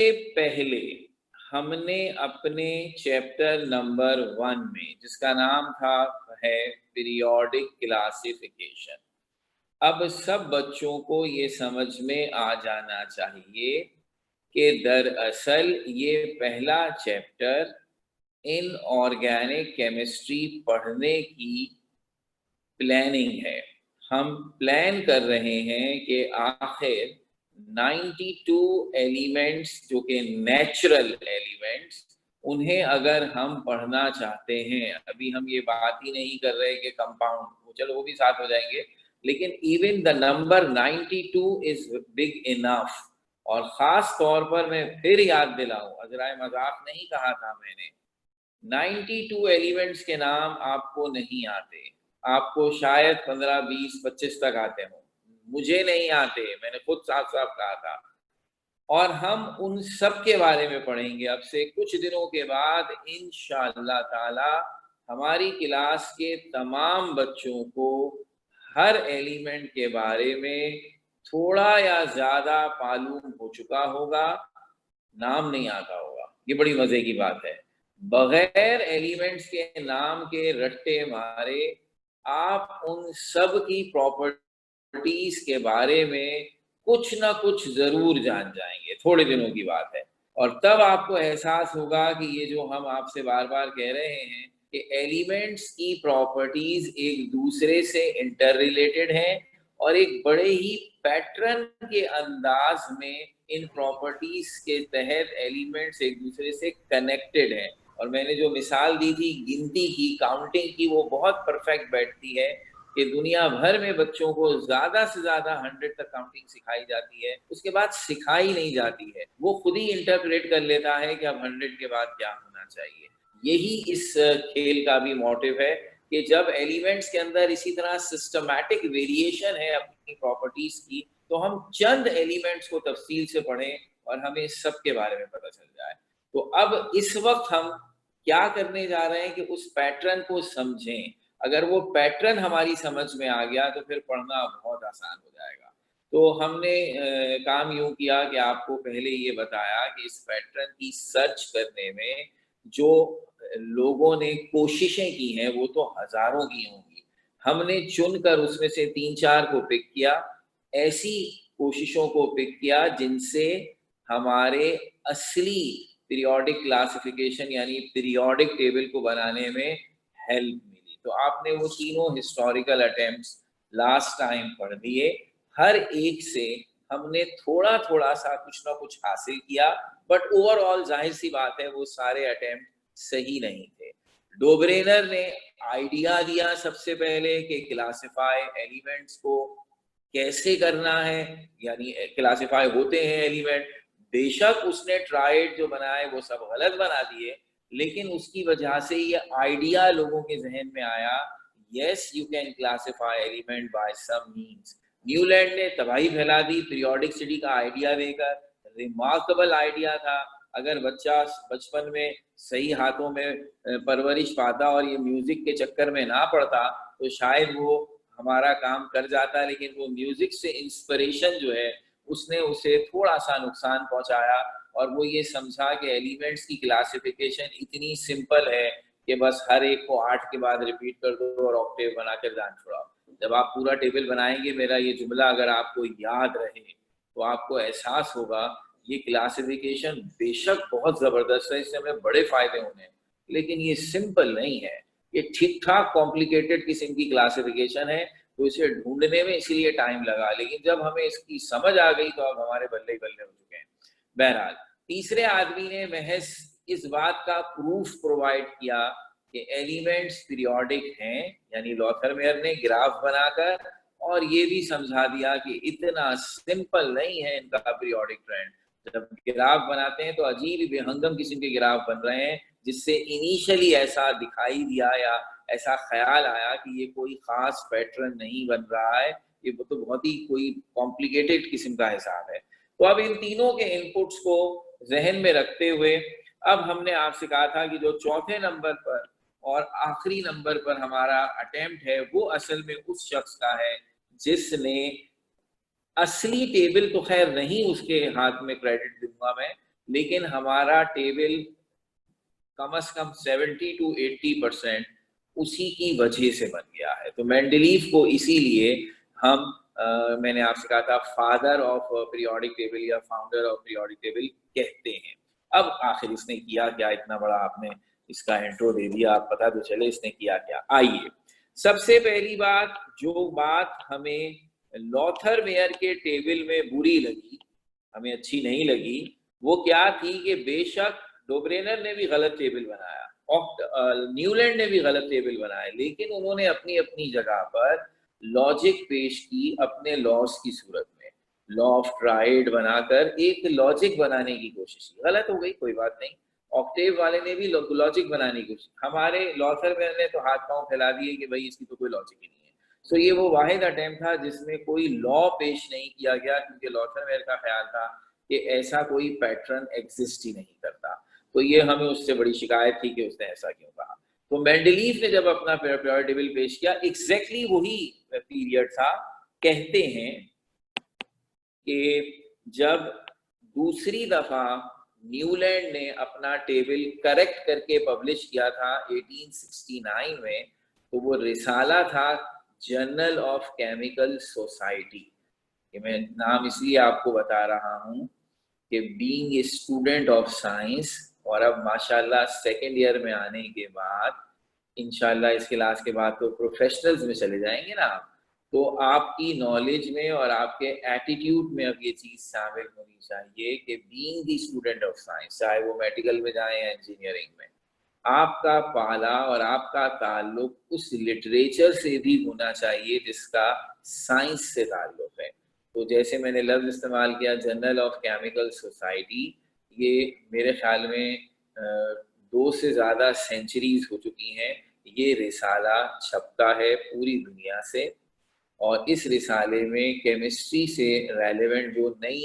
पहले हमने अपने चैप्टर नंबर 1 में, जिसका नाम था है पीरियोडिक क्लासिफिकेशन, अब सब बच्चों को ये समझ में आ जाना चाहिए कि दरअसल ये पहला चैप्टर इनऑर्गेनिक केमिस्ट्री पढ़ने की प्लानिंग है। हम प्लान कर रहे हैं कि आखिर 92 एलिमेंट्स जो कि नेचुरल एलिमेंट्स, उन्हें अगर हम पढ़ना चाहते हैं, अभी हम ये बात ही नहीं कर रहे कि कंपाउंड, चलो वो भी साथ हो जाएंगे, लेकिन even the number 92 is big enough. और ख़ास तौर पर मैं फिर याद दिलाऊं, अजराए मजाक नहीं कहा था मैंने, 92 एलिमेंट्स के नाम आपको नहीं आते, आपको शायद 15, 20, 25 तक आते हों, मुझे नहीं आते, मैंने खुद साफ साफ कहा था। और हम उन सब के बारे में पढ़ेंगे अब से कुछ दिनों के बाद इंशाअल्लाह ताला। हमारी क्लास के तमाम बच्चों को हर एलिमेंट के बारे में थोड़ा या ज्यादा मालूम हो चुका होगा, नाम नहीं आता होगा। ये बड़ी मजे की बात है। बगैर एलिमेंट्स के नाम के रट्टे मारे आप उन सब की प्रॉपर्टीज के बारे में कुछ ना कुछ जरूर जान जाएंगे, थोड़े दिनों की बात है। और तब आपको एहसास होगा कि ये जो हम आपसे बार बार कह रहे हैं कि एलिमेंट्स की प्रॉपर्टीज एक दूसरे से इंटर रिलेटेड हैं और एक बड़े ही पैटर्न के अंदाज में इन प्रॉपर्टीज के तहत एलिमेंट्स एक दूसरे से कनेक्टेड हैं। और मैंने जो मिसाल दी थी गिनती की, काउंटिंग की, वो बहुत परफेक्ट बैठती है कि दुनिया भर में बच्चों को ज्यादा से ज्यादा 100 तक काउंटिंग सिखाई जाती है, उसके बाद सिखाई नहीं जाती है, वो खुद ही इंटरप्रेट कर लेता है कि अब 100 के बाद क्या होना चाहिए। यही इस खेल का भी मोटिव है कि जब एलिमेंट्स के अंदर इसी तरह सिस्टमैटिक वेरिएशन है अपनी प्रॉपर्टीज की, तो हम चंद एलिमेंट्स को तफसील से पढ़ें और हमें सब के बारे में पता चल जाए। तो अब इस वक्त हम क्या करने जा रहे हैं कि उस पैटर्न को समझें। अगर वो पैटर्न हमारी समझ में आ गया तो फिर पढ़ना बहुत आसान हो जाएगा। तो हमने काम यूं किया कि आपको पहले ये बताया कि इस पैटर्न की सर्च करने में जो लोगों ने कोशिशें की हैं वो तो हजारों की होंगी, हमने चुनकर उसमें से 3-4 को पिक किया, ऐसी कोशिशों को पिक किया जिनसे हमारे असली पीरियोडिक क्लासिफिकेशन यानी पीरियोडिक टेबल को बनाने में हेल्प मिली। तो आपने वो तीनों हिस्टोरिकल अटेम्प्ट्स लास्ट टाइम पढ़ दिए, हर एक से हमने थोड़ा थोड़ा सा कुछ ना कुछ हासिल किया, बट ओवरऑल जाहिर सी बात है वो सारे अटेम्प्ट सही नहीं थे। डोब्रेनर ने आइडिया दिया सबसे पहले कि क्लासिफाई एलिमेंट्स को कैसे करना है, यानी क्लासिफाई होते हैं एलिमेंट। बेशक उसने ट्राइड जो बनाए वो सब गलत बना दिए, लेकिन उसकी वजह से ये आइडिया लोगों के जहन में आया, yes you can classify element by some means. Newland ने तबाही फैला दी पीरियोडिसिटी का आइडिया देकर, रिमार्केबल आइडिया था। अगर बच्चा बचपन में सही हाथों में परवरिश पाता और ये म्यूजिक के चक्कर में ना पड़ता तो शायद वो हमारा काम कर जाता, लेकिन वो म्यूजिक से इंस्पिरेशन जो है उसने उसे थोड़ा सा नुकसान पहुंचाया। और वो ये समझा कि एलिमेंट्स की क्लासिफिकेशन इतनी सिंपल है कि बस हर एक को 8 के बाद रिपीट कर दो और ऑक्टेव बनाकर जान छुड़ाओ। जब आप पूरा टेबल बनाएंगे, मेरा ये जुमला अगर आपको याद रहे तो आपको एहसास होगा ये क्लासिफिकेशन बेशक बहुत जबरदस्त है, इससे हमें बड़े फायदे होने हैं, लेकिन ये सिंपल नहीं है, ये ठीक ठाक कॉम्प्लिकेटेड किस्म की क्लासिफिकेशन है। तो इसे ढूंढने में इसीलिए टाइम लगा, लेकिन जब हमें इसकी समझ आ गई तो अब हमारे बल्ले बल्ले हो चुके हैं। बहरहाल तीसरे आदमी ने महज इस बात का प्रूफ प्रोवाइड किया कि एलिमेंट्स पीरियोडिक हैं, यानी लॉथरमेयर ने ग्राफ बनाकर और ये भी समझा दिया कि इतना सिंपल नहीं है इनका पीरियोडिक ट्रेंड। जब ग्राफ बनाते हैं तो अजीब बेहंगम किस्म के ग्राफ बन रहे हैं, जिससे इनिशियली ऐसा दिखाई दिया या ऐसा ख्याल आया कि ये कोई खास पैटर्न नहीं बन रहा है, ये तो बहुत ही कोई कॉम्प्लिकेटेड किस्म का हिसाब है। तो अब इन तीनों के इनपुट्स को जहन में रखते हुए अब हमने आपसे कहा था कि जो चौथे नंबर पर और आखिरी नंबर पर हमारा अटेम्प्ट है वो असल में उस शख्स का है जिसने असली टेबल, तो खैर नहीं उसके हाथ में क्रेडिट दूंगा मैं, लेकिन हमारा टेबल कम से कम 70 to 80% उसी की वजह से बन गया है। तो मेंडलीव को इसीलिए हम मैंने आपसे कहा था फादर ऑफ पीरियोडिक टेबल या फाउंडर ऑफ पीरियोडिक टेबल कहते हैं। अब आखिर इसने किया क्या, इतना बड़ा आपने इसका इंट्रो दे दिया, आप पता तो चले इसने किया क्या। आइए, सबसे पहली बात, जो बात हमें लॉथर मेयर के टेबल में बुरी लगी, हमें अच्छी नहीं लगी, वो क्या थी कि बेशक डोब्रेनर ने भी गलत टेबल बनाया, न्यूलैंड ने भी गलत टेबल बनाया, लेकिन उन्होंने अपनी अपनी जगह पर लॉजिक पेश की अपने लॉस की सूरत में। लॉ ऑफ ट्राइड बनाकर एक लॉजिक बनाने की कोशिश की, गलत हो गई कोई बात नहीं। ऑक्टेव वाले ने भी लॉजिक बनाने की कोशिश, हमारे लॉथर में ने तो हाथ पांव फैला दिए कि भाई इसकी तो कोई लॉजिक ही नहीं है। सो ये वो वाहिद अटेम्प्ट था जिसमें कोई लॉ पेश नहीं किया गया, क्योंकि लॉथर मेयर का ख्याल था कि ऐसा कोई पैटर्न एग्जिस्ट ही नहीं करता। तो ये हमें उससे बड़ी शिकायत थी कि उसने ऐसा क्यों कहा। तो मेंडलीव ने जब अपना पीरियोडिक टेबल पेश किया, एग्जैक्टली वही पीरियड था, कहते हैं कि जब दूसरी दफा न्यूलैंड ने अपना टेबल करेक्ट करके पब्लिश किया था 1869 में, तो वो रिसाला था जर्नल ऑफ केमिकल सोसाइटी। ये मैं नाम इसलिए आपको बता रहा हूँ कि being a student of science, और अब माशाल्लाह सेकेंड ईयर में आने के बाद, इंशाल्लाह इस क्लास के बाद तो प्रोफेशनल्स में चले जाएंगे ना आप, तो आपकी नॉलेज में और आपके एटीट्यूड में अब ये चीज़ शामिल होनी चाहिए कि being the student of science, चाहे वो मेडिकल में जाए या इंजीनियरिंग में, आपका पाला और आपका ताल्लुक उस लिटरेचर से भी होना चाहिए जिसका साइंस से ताल्लुक है। तो जैसे मैंने लफ्ज़ इस्तेमाल किया जर्नल ऑफ केमिकल सोसाइटी, ये मेरे ख्याल में 2 से ज़्यादा सेंचुरीज हो चुकी हैं ये रिसाला छपता है पूरी दुनिया से, और इस रिसाले में केमिस्ट्री से रेलेवेंट जो नई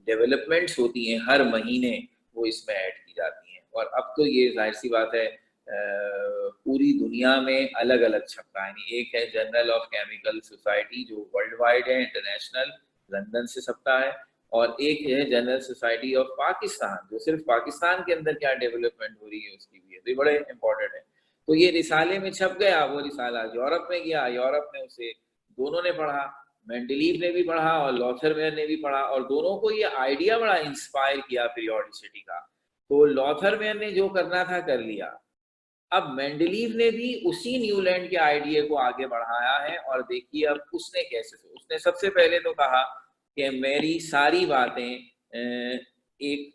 डेवलपमेंट्स होती हैं हर महीने वो इसमें ऐड की जाती हैं। और अब तो ये जाहिर सी बात है पूरी दुनिया में अलग अलग छपता है। एक है जर्नल ऑफ केमिकल सोसाइटी जो वर्ल्ड वाइड है, इंटरनेशनल, लंदन से छपता है, और एक है जनरल सोसाइटी ऑफ पाकिस्तान जो सिर्फ पाकिस्तान के अंदर क्या डेवलपमेंट हो रही है उसकी भी है। तो ये बड़े इंपॉर्टेंट है। तो ये रिसाले में छप गया, वो रिसाला यूरोप में गया, यूरोप में उसे दोनों ने पढ़ा, मेंडलीव ने भी पढ़ा और लॉथर मेयर ने भी पढ़ा, और दोनों को ये आइडिया बड़ा इंस्पायर किया पीरियोडिसिटी का। तो लॉथर मेयर ने जो करना था कर लिया, अब मेंडलीव ने भी उसी न्यूलैंड के आइडिया को आगे बढ़ाया है। और देखिए अब उसने कैसे, उसने सबसे पहले तो कहा कि मेरी सारी बातें एक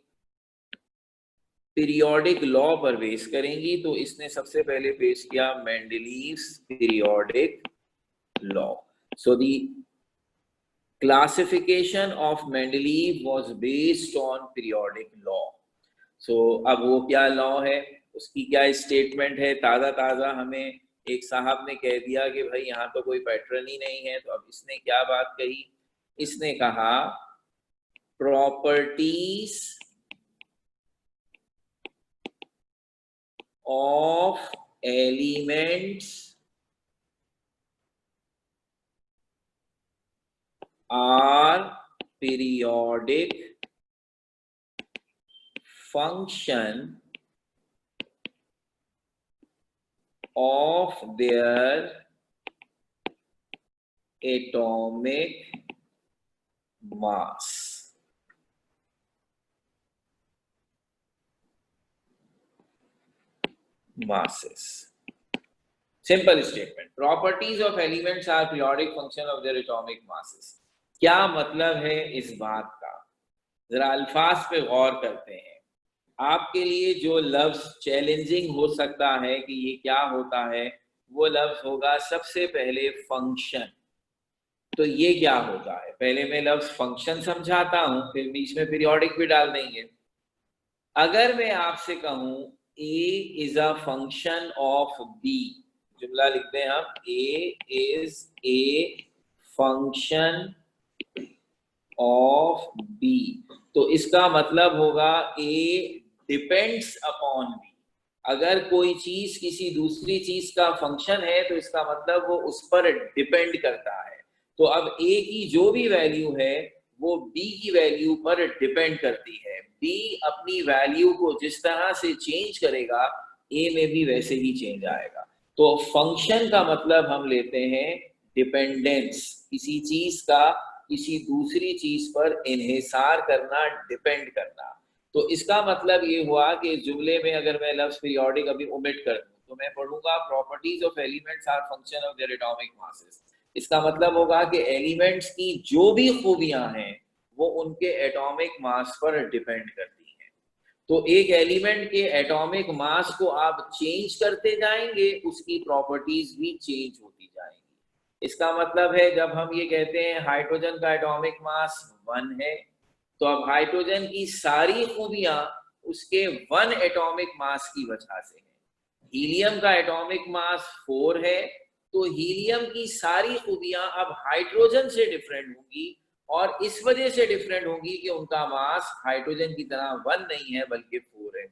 पीरियोडिक लॉ पर बेस करेंगी। तो इसने सबसे पहले पेश किया Mendeleev's periodic law. So the classification of Mendeleev was based on periodic law. So अब वो क्या लॉ है, उसकी क्या स्टेटमेंट है, ताज़ा ताज़ा हमें एक साहब ने कह दिया कि भाई यहाँ तो कोई पैटर्न ही नहीं है। तो अब इसने क्या बात कही, इसने कहा properties of elements are periodic function of their atomic mass. Masses. Simple statement. Properties of elements are periodic function of their atomic masses. क्या मतलब है इस बात का, जरा अल्फाज पे गौर करते हैं। आपके लिए जो लफ्ज चैलेंजिंग हो सकता है कि ये क्या होता है, वो लफ्ज होगा सबसे पहले फंक्शन। तो ये क्या होता है, पहले मैं लफ्ज फंक्शन समझाता हूं, फिर बीच में पीरियोडिक भी डाल देंगे। अगर मैं आपसे कहूं A is a function of B, जुमला लिखते हैं हम, A is a function of B, तो इसका मतलब होगा ए डिपेंड्स अपॉन बी। अगर कोई चीज किसी दूसरी चीज का फंक्शन है तो इसका मतलब वो उस पर डिपेंड करता है। तो अब ए की जो भी वैल्यू है वो बी की वैल्यू पर डिपेंड करती है। बी अपनी वैल्यू को जिस तरह से चेंज करेगा ए में भी वैसे ही चेंज आएगा। तो फंक्शन का मतलब हम लेते हैं डिपेंडेंस, किसी चीज का किसी दूसरी चीज पर इन्हिसार करना, डिपेंड करना। तो इसका मतलब ये हुआ कि जुमले में अगर मैं लफ्ज पीरियोडिक अभी ओमिट कर दूं तो मैं पढ़ूंगा properties of elements are function of their atomic masses. इसका मतलब होगा कि एलिमेंट्स की जो भी खूबियां हैं वो उनके एटॉमिक मास पर डिपेंड करती हैं। तो एक एलिमेंट के एटॉमिक मास को आप चेंज करते जाएंगे, उसकी प्रॉपर्टीज भी चेंज होती जाएंगी। इसका मतलब है जब हम ये कहते हैं हाइड्रोजन का एटॉमिक मास 1 है, तो अब हाइड्रोजन की सारी खूबियां उसके 1 एटॉमिक मास की वजह से है। हीलियम का एटॉमिक मास 4 है, तो हीलियम की सारी खूबियां अब हाइड्रोजन से डिफरेंट होंगी और इस वजह से डिफरेंट होंगी कि उनका मास हाइड्रोजन की तरह 1 नहीं है बल्कि 4 है।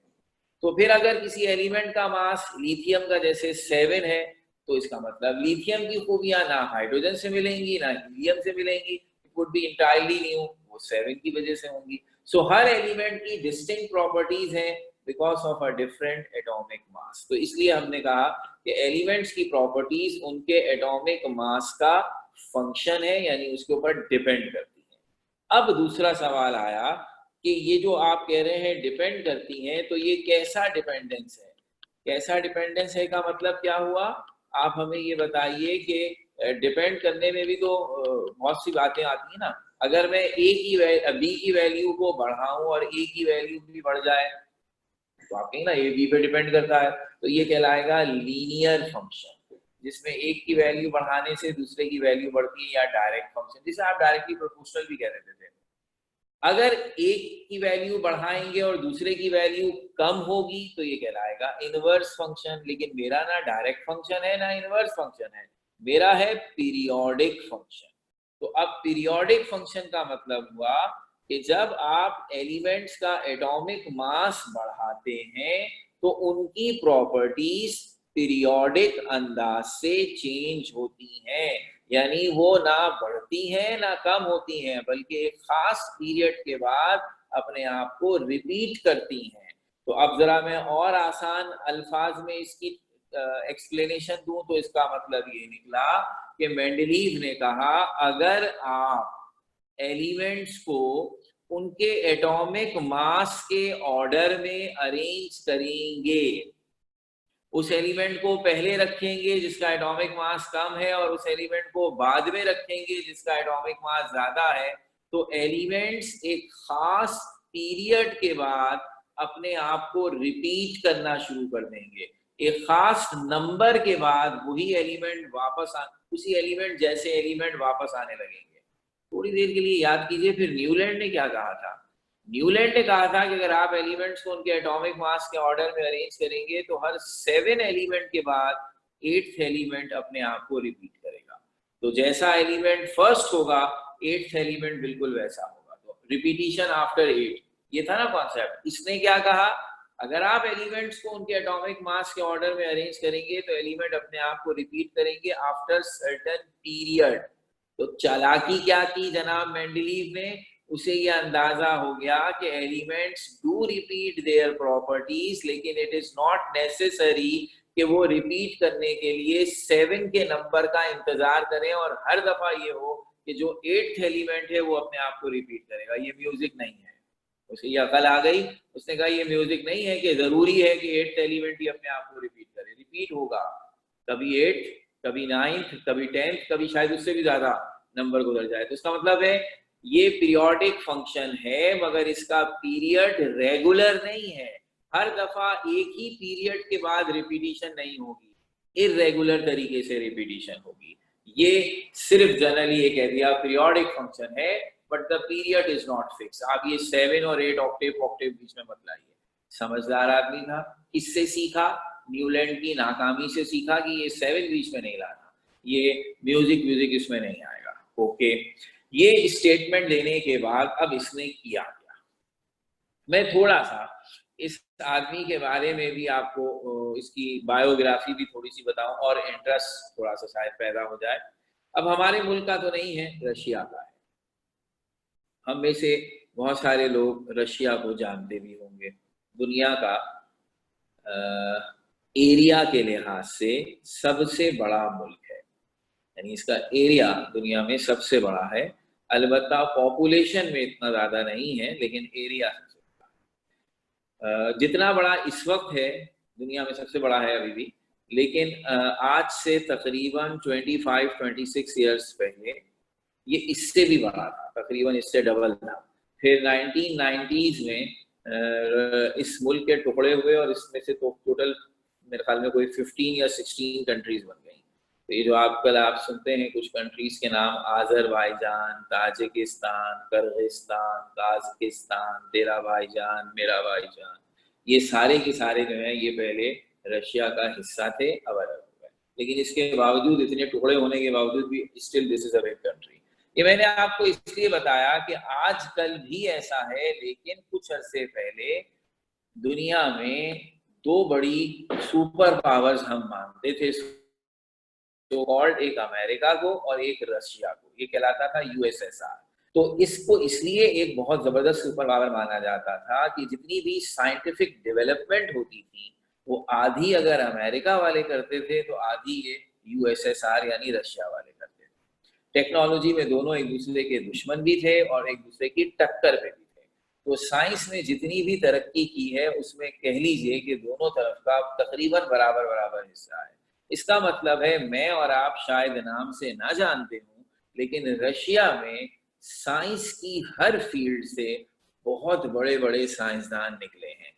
तो फिर अगर किसी एलिमेंट का मास लिथियम का जैसे 7 है, तो इसका मतलब लिथियम की खूबियां ना हाइड्रोजन से मिलेंगी ना हीलियम से मिलेंगी, it would be entirely new, वो 7 की वजह से होंगी। सो हर एलिमेंट की डिस्टिंक्ट प्रॉपर्टीज हैं because of a different atomic mass. तो इसलिए हमने कहा कि एलिमेंट्स की प्रॉपर्टीज उनके एटॉमिक मास का फंक्शन है, यानी उसके ऊपर डिपेंड करती है। अब दूसरा सवाल आया कि ये जो आप कह रहे हैं डिपेंड करती हैं, तो ये कैसा डिपेंडेंस है? कैसा डिपेंडेंस है का मतलब क्या हुआ? आप हमें ये बताइए कि डिपेंड करने में भी तो बहुत सी बातें आती है ना। अगर मैं बी की वैल्यू को बढ़ाऊं और ए की वैल्यू भी बढ़ जाए तो आप कहेंगे ना ए बी पे डिपेंड करता है, तो ये कहलाएगा लीनियर फंक्शन, जिसमें एक की वैल्यू बढ़ाने से दूसरे की वैल्यू बढ़ती है, या डायरेक्ट फंक्शन जिसे आप डायरेक्टली प्रोपोर्शनल भी कह देते थे। अगर एक की वैल्यू बढ़ाएंगे और दूसरे की वैल्यू कम होगी तो ये कहलाएगा इनवर्स फंक्शन। लेकिन मेरा ना डायरेक्ट फंक्शन है ना इनवर्स फंक्शन है, मेरा है पीरियोडिक फंक्शन। तो अब पीरियोडिक फंक्शन का मतलब हुआ कि जब आप एलिमेंट्स का एटॉमिक मास बढ़ाते हैं तो उनकी प्रॉपर्टीज पीरियोडिक अंदाज से चेंज होती हैं, यानी वो ना बढ़ती हैं ना कम होती हैं बल्कि एक खास पीरियड के बाद अपने आप को रिपीट करती हैं। तो अब जरा मैं और आसान अल्फाज में इसकी एक्सप्लेनेशन दूं तो इसका मतलब ये निकला कि मेंडलीव ने कहा अगर आप एलिमेंट्स को उनके एटॉमिक मास के ऑर्डर में अरेंज करेंगे, उस एलिमेंट को पहले रखेंगे जिसका एटॉमिक मास कम है और उस एलिमेंट को बाद में रखेंगे जिसका एटॉमिक मास ज्यादा है, तो एलिमेंट्स एक खास पीरियड के बाद अपने आप को रिपीट करना शुरू कर देंगे। एक खास नंबर के बाद वही एलिमेंट उसी एलिमेंट जैसे एलिमेंट वापस आने लगेंगे। थोड़ी देर के लिए याद कीजिए फिर न्यूलैंड ने क्या कहा था। न्यूलैंड ने कहा था कि अगर आप एलिमेंट्स को उनके एटॉमिक मास के ऑर्डर में अरेंज करेंगे तो हर 7 एलिमेंट के बाद 8th एलिमेंट अपने आप को रिपीट करेगा। तो जैसा एलिमेंट फर्स्ट होगा 8th एलिमेंट बिल्कुल वैसा होगा। तो रिपीटिशन आफ्टर 8, ये था ना कॉन्सेप्ट। इसने क्या कहा, अगर आप एलिमेंट्स को उनके एटॉमिक मास के ऑर्डर में अरेंज करेंगे तो एलिमेंट अपने आप को रिपीट करेंगे आफ्टर सर्टेन पीरियड। तो चालाकी क्या की जनाब मेंडलीव ने, उसे ये अंदाजा हो गया कि elements do repeat their properties, लेकिन इट इज नॉट नेसेसरी कि वो रिपीट करने के लिए 7 के नंबर का इंतजार करें और हर दफा ये हो कि जो 8th एलिमेंट है वो अपने आप को रिपीट करेगा। ये म्यूजिक नहीं है। उसे ये अकल आ गई, उसने कहा ये म्यूजिक नहीं है कि जरूरी है कि 8th एलिमेंट ही अपने आप को रिपीट करे। रिपीट होगा कभी 8th, कभी 9th, कभी 10th, कभी शायद उससे भी ज्यादा नंबर गुजर जाए। तो इसका मतलब है ये पीरियोडिक फंक्शन है मगर इसका पीरियड रेगुलर नहीं है। हर दफा एक ही पीरियड के बाद रिपीटिशन नहीं होगी, इरेगुलर तरीके से रिपीटिशन होगी। ये सिर्फ जनरली ये कह दिया पीरियोडिक फंक्शन है but the period is not fix. आप ये 7 और 8 ऑक्टेव ऑक्टेव बीच में मत लाइए। समझदार आदमी था, किससे सीखा? न्यूलैंड की नाकामी से सीखा कि ये 7 बीच में नहीं लाना, ये म्यूजिक इसमें नहीं आएगा। ओके, ये स्टेटमेंट देने के बाद अब इसने किया क्या, मैं थोड़ा सा इस आदमी के बारे में भी आपको इसकी बायोग्राफी भी थोड़ी सी बताऊं और इंटरेस्ट थोड़ा सा शायद पैदा हो जाए। अब हमारे मुल्क का तो नहीं है, रशिया का है। हम में से बहुत सारे लोग रशिया को जानते भी होंगे। दुनिया का एरिया के लिहाज से सबसे बड़ा मुल्क है, यानी इसका एरिया दुनिया में सबसे बड़ा है। अलबत्ता पॉपुलेशन में इतना ज़्यादा नहीं है, लेकिन एरिया सबसे जितना बड़ा इस वक्त है, दुनिया में सबसे बड़ा है अभी भी। लेकिन आज से तकरीबन 25-26 ईयर्स पहले ये इससे भी बड़ा था, तकरीबन इससे डबल था। फिर 1990s में इस मुल्क के टुकड़े हुए और इसमें से तो टोटल मेरे ख्याल में कोई 15 या 16 कंट्रीज बन गई। तो ये जो आप सुनते हैं कुछ कंट्रीज के नाम, आज़रबाईजान, ताजिकिस्तान, किर्गिस्तान, ताजिकिस्तान, तेरा भाईजान, मेरा भाईजान, ये सारे के सारे जो हैं ये पहले रशिया का हिस्सा थे, अब अलग हो गए। लेकिन इसके बावजूद, इतने टुकड़े होने के बावजूद भी still this is a big country. ये मैंने आपको इसलिए बताया कि आजकल भी ऐसा है, लेकिन कुछ अरसे पहले दुनिया में दो बड़ी सुपर पावर्स हम मानते थे, तो कॉल्ड, एक अमेरिका को और एक रशिया को, ये कहलाता था यूएसएसआर। तो इसको इसलिए एक बहुत जबरदस्त सुपर पावर माना जाता था कि जितनी भी साइंटिफिक डेवलपमेंट होती थी वो आधी अगर अमेरिका वाले करते थे तो आधी ये यूएसएसआर यानी रशिया वाले करते थे। टेक्नोलॉजी में दोनों एक दूसरे के दुश्मन भी थे और एक दूसरे की टक्कर पे भी थे। तो साइंस में जितनी भी तरक्की की है उसमें कह लीजिए कि दोनों तरफ का तकरीबन बराबर बराबर हिस्सा है। इसका मतलब है, मैं और आप शायद नाम से ना जानते हों, लेकिन रशिया में साइंस की हर फील्ड से बहुत बड़े बड़े साइंसदान निकले हैं।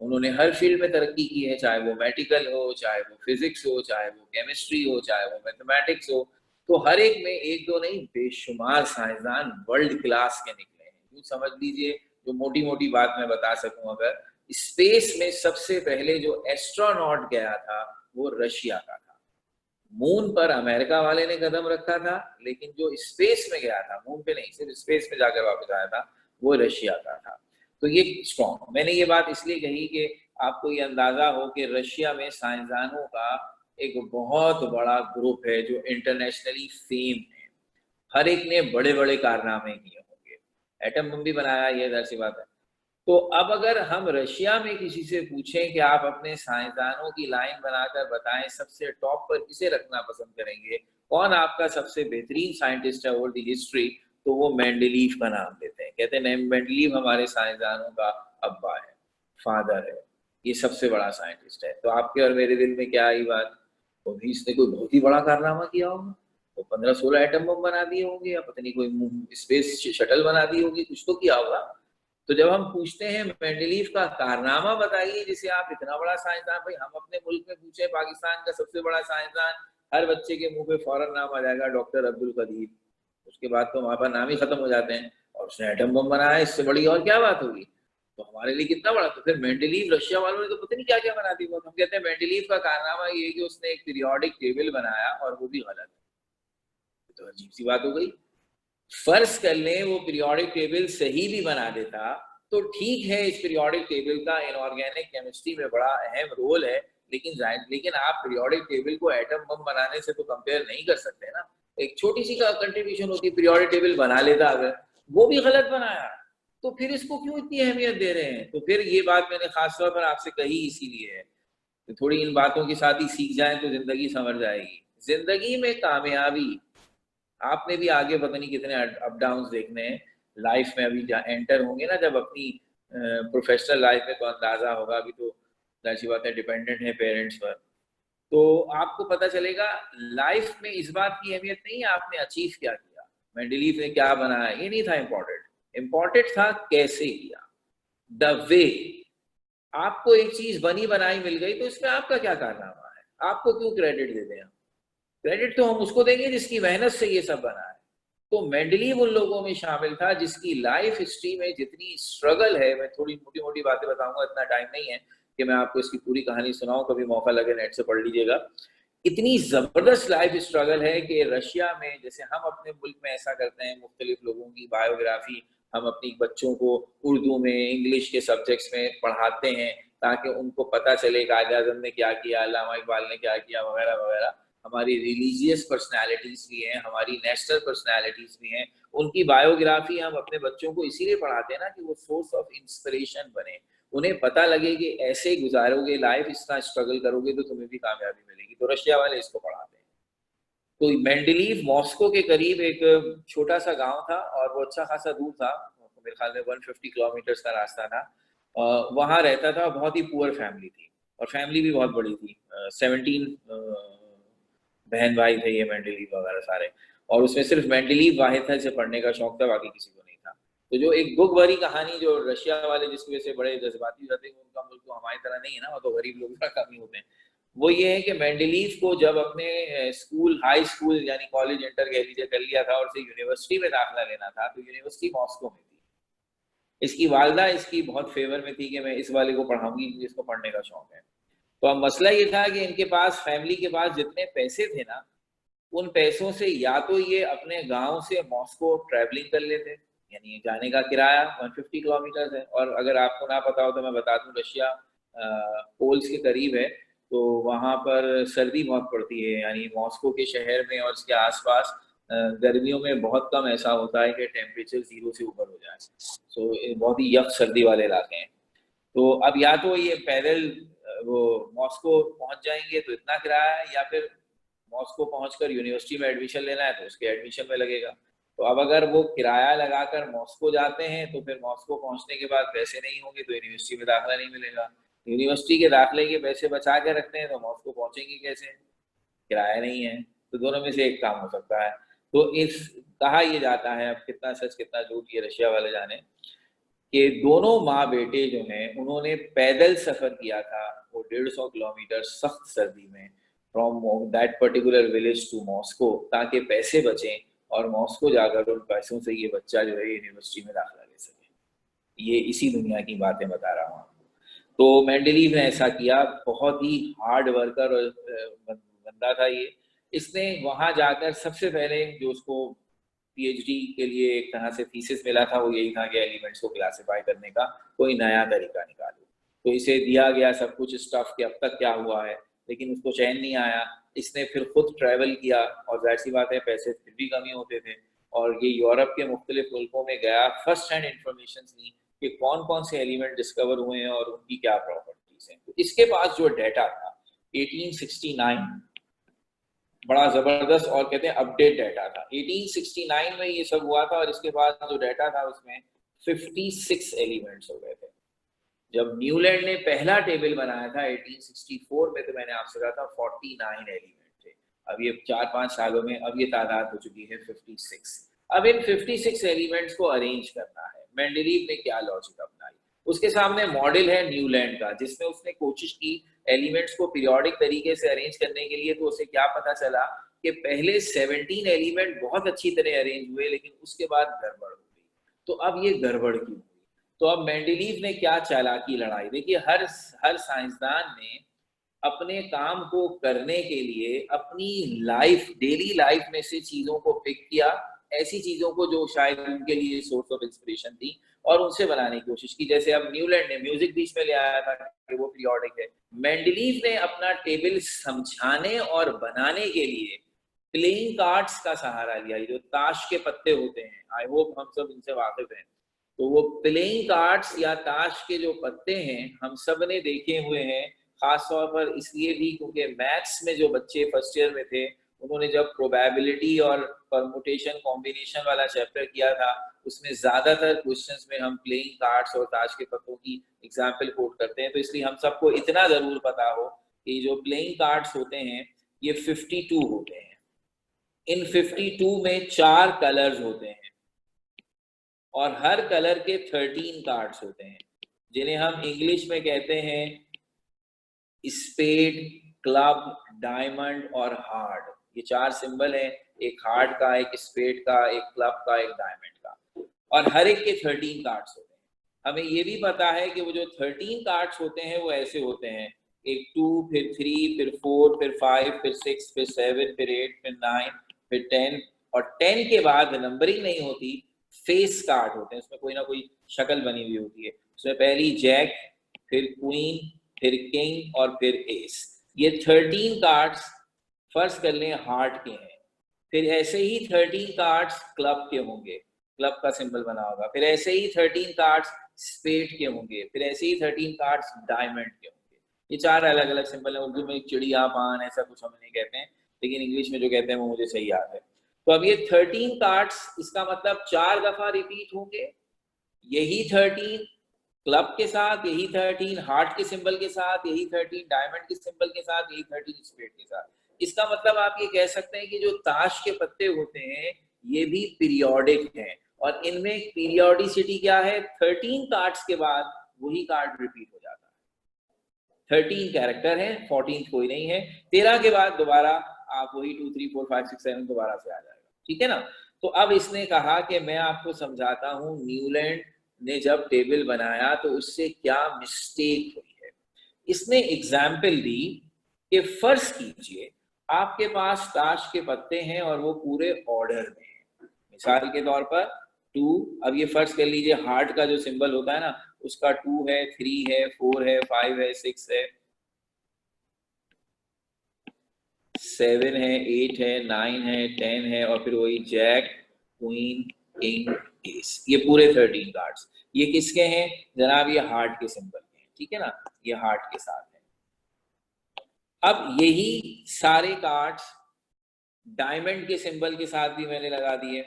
उन्होंने हर फील्ड में तरक्की की है, चाहे वो मेडिकल हो, चाहे वो फिजिक्स हो, चाहे वो केमिस्ट्री हो, चाहे वो मैथमेटिक्स हो। तो हर एक में एक दो नहीं, बेशुमार साइंसदान वर्ल्ड क्लास के निकले हैं। यूँ समझ लीजिए, जो मोटी मोटी बात मैं बता सकूं, अगर स्पेस में सबसे पहले जो एस्ट्रोनॉट गया था वो रशिया का था। मून पर अमेरिका वाले ने कदम रखा था, लेकिन जो स्पेस में गया था, मून पे नहीं, सिर्फ स्पेस में जाकर वापस आया था, वो रशिया का था। तो ये स्ट्रॉन्ग, मैंने ये बात इसलिए कही कि आपको ये अंदाजा हो कि रशिया में साइंसदानों का एक बहुत बड़ा ग्रुप है जो इंटरनेशनली फेम है। हर एक ने बड़े बड़े कारनामे किए होंगे, एटम बम भी बनाया, ये जाहिर सी बात है। तो अब अगर हम रशिया में किसी से पूछें कि आप अपने साइंसदानों की लाइन बनाकर बताएं सबसे टॉप पर किसे रखना पसंद करेंगे, कौन आपका सबसे बेहतरीन साइंटिस्ट है ओवर द हिस्ट्री, तो वो मेंडलीव का नाम देते हैं। कहते हैं मेंडलीव हमारे साइंसदानों का अब्बा है, फादर है, ये सबसे बड़ा साइंटिस्ट है। तो आपके और मेरे दिल में क्या आई बात, वो भी इसने कोई बहुत ही बड़ा कारनामा किया होगा, वो 15-16 एटम बम बना दिए होंगे, या पता नहीं कोई स्पेस शटल बना दी होगी, कुछ तो किया होगा। तो जब हम पूछते हैं मेंडलीव का कारनामा बताइए जिसे आप इतना बड़ा साइंसदान, भाई हम अपने मुल्क में पूछे पाकिस्तान का सबसे बड़ा साइंसदान, हर बच्चे के मुंह पे फौरन नाम आ जाएगा डॉक्टर अब्दुल कदीर। उसके बाद तो वहां पर नाम ही खत्म हो जाते हैं, और उसने एटम बम बनाया, इससे बड़ी और क्या बात होगी। तो हमारे लिए कितना बड़ा। तो फिर मेंडलीव, रशिया वालों ने तो पता नहीं क्या क्या बना दी। हम कहते हैं मेंडलीव का कारनामा ये कि उसने एक पीरियोडिक टेबल बनाया और वो भी गलत है। तो अजीब सी बात हो गई। फर्ज कर लें वो पीरियोडिक टेबल सही भी बना देता तो ठीक है, इस पीरियोडिक टेबल का इनऑर्गेनिक केमिस्ट्री में बड़ा अहम रोल है, लेकिन आप पीरियोडिक टेबल को एटम बम बनाने से तो कंपेयर नहीं कर सकते ना। एक छोटी सी का कंट्रीब्यूशन होती है, पीरियोडिक टेबल बना लेता, अगर वो भी गलत बनाया तो फिर इसको क्यों इतनी अहमियत दे रहे हैं। तो फिर ये बात मैंने खासतौर पर आपसे कही इसीलिए है कि थोड़ी इन बातों के साथ ही सीख जाएं तो जिंदगी संवर जाएगी। जिंदगी में कामयाबी, आपने भी आगे पता नहीं कितने अप डाउन देखने हैं लाइफ में, अभी एंटर होंगे ना जब अपनी प्रोफेशनल लाइफ में, तो अंदाजा होगा। अभी तो जाहिर सी बात है डिपेंडेंट है पेरेंट्स पर, तो आपको पता चलेगा लाइफ में इस बात की अहमियत नहीं है आपने अचीव क्या किया, मेंडलीव ने क्या बनाया, ये नहीं था इम्पोर्टेंट। इम्पोर्टेंट था कैसे किया, द वे। आपको एक चीज बनी बनाई मिल गई तो इसमें आपका क्या कारनामा है, आपको क्यों क्रेडिट दे दें हम। क्रेडिट तो हम उसको देंगे जिसकी मेहनत से ये सब बना है। तो मेंडलीव उन लोगों में शामिल था जिसकी लाइफ हिस्ट्री में जितनी स्ट्रगल है, मैं थोड़ी मोटी मोटी बातें बताऊंगा, इतना टाइम नहीं है कि मैं आपको इसकी पूरी कहानी सुनाऊं, कभी मौका लगे नेट से पढ़ लीजिएगा। इतनी जबरदस्त लाइफ स्ट्रगल है कि रशिया में जैसे हम अपने मुल्क में ऐसा करते हैं, मुख्तलिफ लोगों की बायोग्राफी हम अपनी बच्चों को उर्दू में, इंग्लिश के सब्जेक्ट्स में पढ़ाते हैं ताकि उनको पता चले कायद आजम ने क्या किया, अल्लामा इकबाल ने क्या किया, वगैरह वगैरह। हमारी रिलीजियस पर्सनालिटीज भी हैं, हमारी नेशनल पर्सनालिटीज भी हैं। उनकी बायोग्राफी हम अपने बच्चों को इसीलिए पढ़ाते हैं ना कि वो सोर्स ऑफ इंस्पिरेशन बने, उन्हें पता लगे कि ऐसे गुजारोगे लाइफ, इतना स्ट्रगल करोगे तो तुम्हें भी कामयाबी मिलेगी। तो रशिया वाले इसको पढ़ाते हैं। तो मेंडलीव मॉस्को के करीब एक छोटा सा गांव था और वो अच्छा खासा दूर था, मेरे ख्याल में 150 किलोमीटर का रास्ता था। वहां रहता था, बहुत ही पुअर फैमिली थी और फैमिली भी बहुत बड़ी थी। 17 बहन भाई थे ये मेंडलीव वगैरह सारे, और उसमें सिर्फ मेंडलीव वाहिद था जिसे पढ़ने का शौक था, बाकी किसी को नहीं था। तो जो एक दुख भरी कहानी, जो रशिया वाले जिसकी वजह से बड़े जज्बाती रहते हैं, उनका मुल्क तो हमारी तरह नहीं है ना, वो तो गरीब लोग कम ही होते हैं। वो ये है कि मेंडलीव को जब अपने स्कूल, हाई स्कूल यानी कॉलेज इंटर कह लीजिए कर लिया था और उसे यूनिवर्सिटी में दाखिला लेना था, तो यूनिवर्सिटी मॉस्को में थी। इसकी वालदा इसकी बहुत फेवर में थी कि मैं इस वाले को पढ़ाऊंगी क्योंकि इसको पढ़ने का शौक है। तो अब मसला ये था कि इनके पास, फैमिली के पास जितने पैसे थे ना, उन पैसों से या तो ये अपने गांव से मॉस्को ट्रैवलिंग कर लेते, यानी जाने का किराया 150 किलोमीटर है, और अगर आपको ना पता हो तो मैं बता दूं, रशिया पोल्स के करीब है, तो वहां पर सर्दी बहुत पड़ती है, यानी मॉस्को के शहर में और इसके आसपास गर्मियों में बहुत कम ऐसा होता है कि टेम्परेचर 0 से ऊपर हो जाए। सो बहुत ही यख सर्दी वाले इलाके हैं। तो अब या तो ये पैदल वो मॉस्को पहुंच जाएंगे तो इतना किराया है, या फिर मॉस्को पहुंचकर यूनिवर्सिटी में एडमिशन लेना है तो उसके एडमिशन में लगेगा। तो अब अगर वो किराया लगाकर मॉस्को जाते हैं तो फिर मॉस्को पहुंचने के बाद पैसे नहीं होंगे तो यूनिवर्सिटी में दाखिला नहीं मिलेगा। यूनिवर्सिटी के दाखिले के पैसे बचा के रखते हैं तो मॉस्को पहुंचेंगे कैसे, किराया नहीं है। तो दोनों में से एक काम हो सकता है। तो इस कहा यह जाता है, अब कितना सच कितना झूठ ये रशिया वाले जाने, कि दोनों माँ बेटे जो हैं उन्होंने पैदल सफर किया था वो 150 किलोमीटर सख्त सर्दी में, from that particular village to Moscow, ताकि पैसे बचें और मॉस्को जाकर उन पैसों से ये बच्चा जो है यूनिवर्सिटी में दाखिला ले सके। ये इसी दुनिया की बातें बता रहा हूँ आपको। तो मेंडलीव ने ऐसा किया, बहुत ही हार्ड वर्कर और बंदा था ये। इसने वहां जाकर सबसे पहले जो उसको पीएचडी के लिए एक तरह से थीसिस मिला था वो यही था कि एलिमेंट्स को क्लासिफाई करने का कोई नया तरीका निकालो। तो इसे दिया गया सब कुछ स्टफ कि अब तक क्या हुआ है, लेकिन उसको चैन नहीं आया। इसने फिर खुद ट्रैवल किया और जाहिर सी बात है पैसे फिर भी कमी होते थे, और ये यूरोप के मुख्तलिफ मुल्कों में गया, फर्स्ट हैंड इंफॉर्मेशन ली कि कौन कौन से एलिमेंट डिस्कवर हुए हैं और उनकी क्या प्रॉपर्टीज हैं। तो इसके पास जो डाटा था 1869, बड़ा जबरदस्त और कहते हैं अपडेट डाटा था। 1869 में ये सब हुआ था और इसके बाद जो डाटा था उसमें 56 एलिमेंट्स हो गए थे। जब न्यूलैंड ने पहला टेबल बनाया था 1864 में, तो मैंने आपसे कहा था 49 एलिमेंट थे। अब ये 4-5 सालों में अब ये तादाद हो चुकी है 56। अब इन 56 एलिमेंट्स को अरेंज करना है। मेंडलीव ने क्या लॉजिक अपनाई, उसके सामने मॉडल है न्यूलैंड का, जिसमें उसने कोशिश की एलिमेंट्स को पीरियोडिक तरीके से अरेंज करने के लिए। तो उसे क्या पता चला कि पहले 17 एलिमेंट बहुत अच्छी तरह अरेंज हुए, लेकिन उसके बाद गड़बड़ हो गई। तो अब ये गड़बड़ क्यों? तो अब मेंडलीव ने क्या चालाकी लड़ाई, देखिए हर साइंसदान ने अपने काम को करने के लिए अपनी लाइफ, डेली लाइफ में से चीजों को पिक किया, ऐसी चीजों को जो शायद उनके लिए सोर्स ऑफ इंस्पिरेशन थी, और उनसे बनाने की कोशिश की। जैसे अब न्यूलैंड ने म्यूजिक बीच में ले आया था कि वो पीरियोडिक है। मेंडलीव ने अपना टेबल समझाने और बनाने के लिए प्लेइंग कार्ड्स का सहारा लिया, जो ताश के पत्ते होते हैं, आई होप हम सब इनसे वाकिफ हैं। तो वो प्लेइंग कार्ड्स या ताश के जो पत्ते हैं हम सब ने देखे हुए हैं, खासतौर पर इसलिए भी क्योंकि मैथ्स में जो बच्चे फर्स्ट ईयर में थे उन्होंने जब प्रोबेबिलिटी और परमुटेशन कॉम्बिनेशन वाला चैप्टर किया था, उसमें ज्यादातर क्वेश्चंस में हम प्लेइंग कार्ड्स और ताश के पत्तों की एग्जाम्पल कोट करते हैं। तो इसलिए हम सबको इतना जरूर पता हो कि जो प्लेइंग कार्ड्स होते हैं ये 52 होते हैं। इन 52 में 4 कलर्स होते हैं और हर कलर के 13 कार्ड्स होते हैं, जिन्हें हम इंग्लिश में कहते हैं स्पेड, क्लब, डायमंड और हार्ड। ये 4 सिंबल हैं, एक हार्ड का, एक स्पेड का, एक क्लब का, एक डायमंड का, और हर एक के 13 कार्ड्स होते हैं। हमें ये भी पता है कि वो जो 13 कार्ड्स होते हैं वो ऐसे होते हैं, एक 2, फिर 3, फिर 4, फिर 5, फिर 6, फिर 7, फिर 8, फिर 9, फिर 10, और 10 के बाद नंबरिंग नहीं होती, फेस कार्ड होते हैं, उसमें कोई ना कोई शक्ल बनी हुई होती है। उसमें पहली जैक, फिर क्वीन, फिर किंग और फिर एस। ये 13 कार्ड्स फर्स्ट कर लें हार्ट के हैं, फिर ऐसे ही 13 कार्ड्स क्लब के होंगे, क्लब का सिंबल बना होगा, फिर ऐसे ही 13 कार्ड्स स्पेड के होंगे, फिर ऐसे ही 13 कार्ड्स डायमंड के होंगे। ये 4 अलग अलग सिंबल है। उर्दू में चिड़िया पान ऐसा कुछ हम नहीं कहते हैं, लेकिन इंग्लिश में जो कहते हैं वो मुझे सही याद है। तो अब ये 13 कार्ड्स, इसका मतलब 4 दफा रिपीट होंगे। यही 13 क्लब के साथ, यही 13 हार्ट के सिंबल के साथ, यही 13 डायमंड के सिंबल के साथ, यही 13 स्पेड के साथ। इसका मतलब आप ये कह सकते हैं कि जो ताश के पत्ते होते हैं ये भी पीरियोडिक हैं, और इनमें पीरियोडिसिटी क्या है, 13 कार्ड्स के बाद वही कार्ड रिपीट हो जाता है। 13 कैरेक्टर है, 14 कोई नहीं है, 13 के बाद दोबारा आप वही 2 3 4 5 6 7 दोबारा से आ जाएगा, ठीक है ना। तो अब इसने कहा कि मैं आपको समझाता हूं न्यूलैंड ने जब टेबल बनाया तो उससे क्या मिस्टेक हुई है। इसने एग्जाम्पल दी कि फर्ज कीजिए आपके पास ताश के पत्ते हैं और वो पूरे ऑर्डर में हैं। मिसाल के तौर पर 2, अब ये फर्ज कर लीजिए हार्ट का जो सिंबल होता है ना उसका 2 है, 3 है, 4 है, 5 है, 6 है, 7 है, 8 है, 9 है, 10 है, और फिर वही जैक, क्वीन, किंग, एस, ये पूरे 13 कार्ड्स। ये किसके हैं जनाब, ये हार्ट के सिंबल के हैं, ठीक है ना, ये हार्ट के साथ है। अब यही सारे कार्ड्स डायमंड के सिंबल के साथ भी मैंने लगा दिए।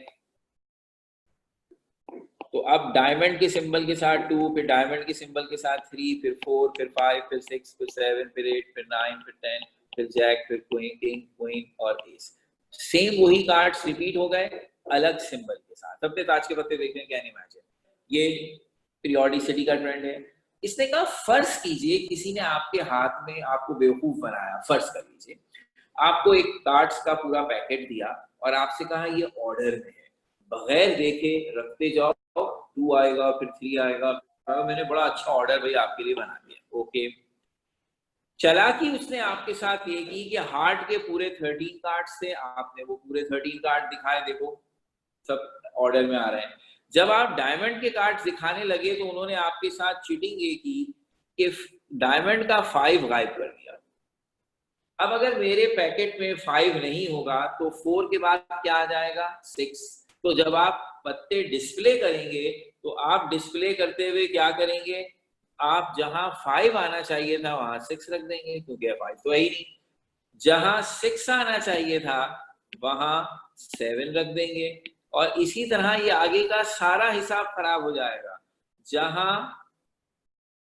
तो अब डायमंड के सिंबल के साथ 2, फिर डायमंड के सिंबल के साथ 3, फिर 4, फिर 5, फिर 6, फिर 7, फिर 8, फिर 9, फिर 10, फिर जैक, फिर क्वीन, किंग, क्वीन और एस। सेम वही कार्ड्स रिपीट हो गए अलग सिंबल के साथ। सबके ताज के पत्ते देख रहे हैं, क्या नहीं मैच है। ये पीरियोडिसिटी का ट्रेंड है। इसने कहा फर्ज कीजिए किसी ने आपके हाथ में आपको बेवकूफ बनाया, फर्ज कर लीजिए आपको एक कार्ड्स का पूरा पैकेट दिया और आपसे कहा ये ऑर्डर में है, बगैर देखे रखते जाओ, 2 आएगा, फिर 3 आएगा, मैंने बड़ा अच्छा ऑर्डर भाई आपके लिए बना दिया, ओके। चालाकी उसने आपके साथ ये की कि हार्ट के पूरे 13 कार्ड से आपने वो पूरे 13 कार्ड दिखाए, देखो सब ऑर्डर में आ रहे हैं। जब आप डायमंड के कार्ड दिखाने लगे तो उन्होंने आपके साथ चीटिंग ये की कि डायमंड का 5 गायब कर दिया। अब अगर मेरे पैकेट में 5 नहीं होगा तो 4 के बाद क्या आ जाएगा, 6। तो जब आप पत्ते डिस्प्ले करेंगे तो आप डिस्प्ले करते हुए क्या करेंगे, आप जहां 5 आना चाहिए था वहां 6 रख देंगे, क्योंकि 5 तो है ही नहीं। जहां 6 आना चाहिए था वहां 7 रख देंगे, और इसी तरह ये आगे का सारा हिसाब खराब हो जाएगा। जहां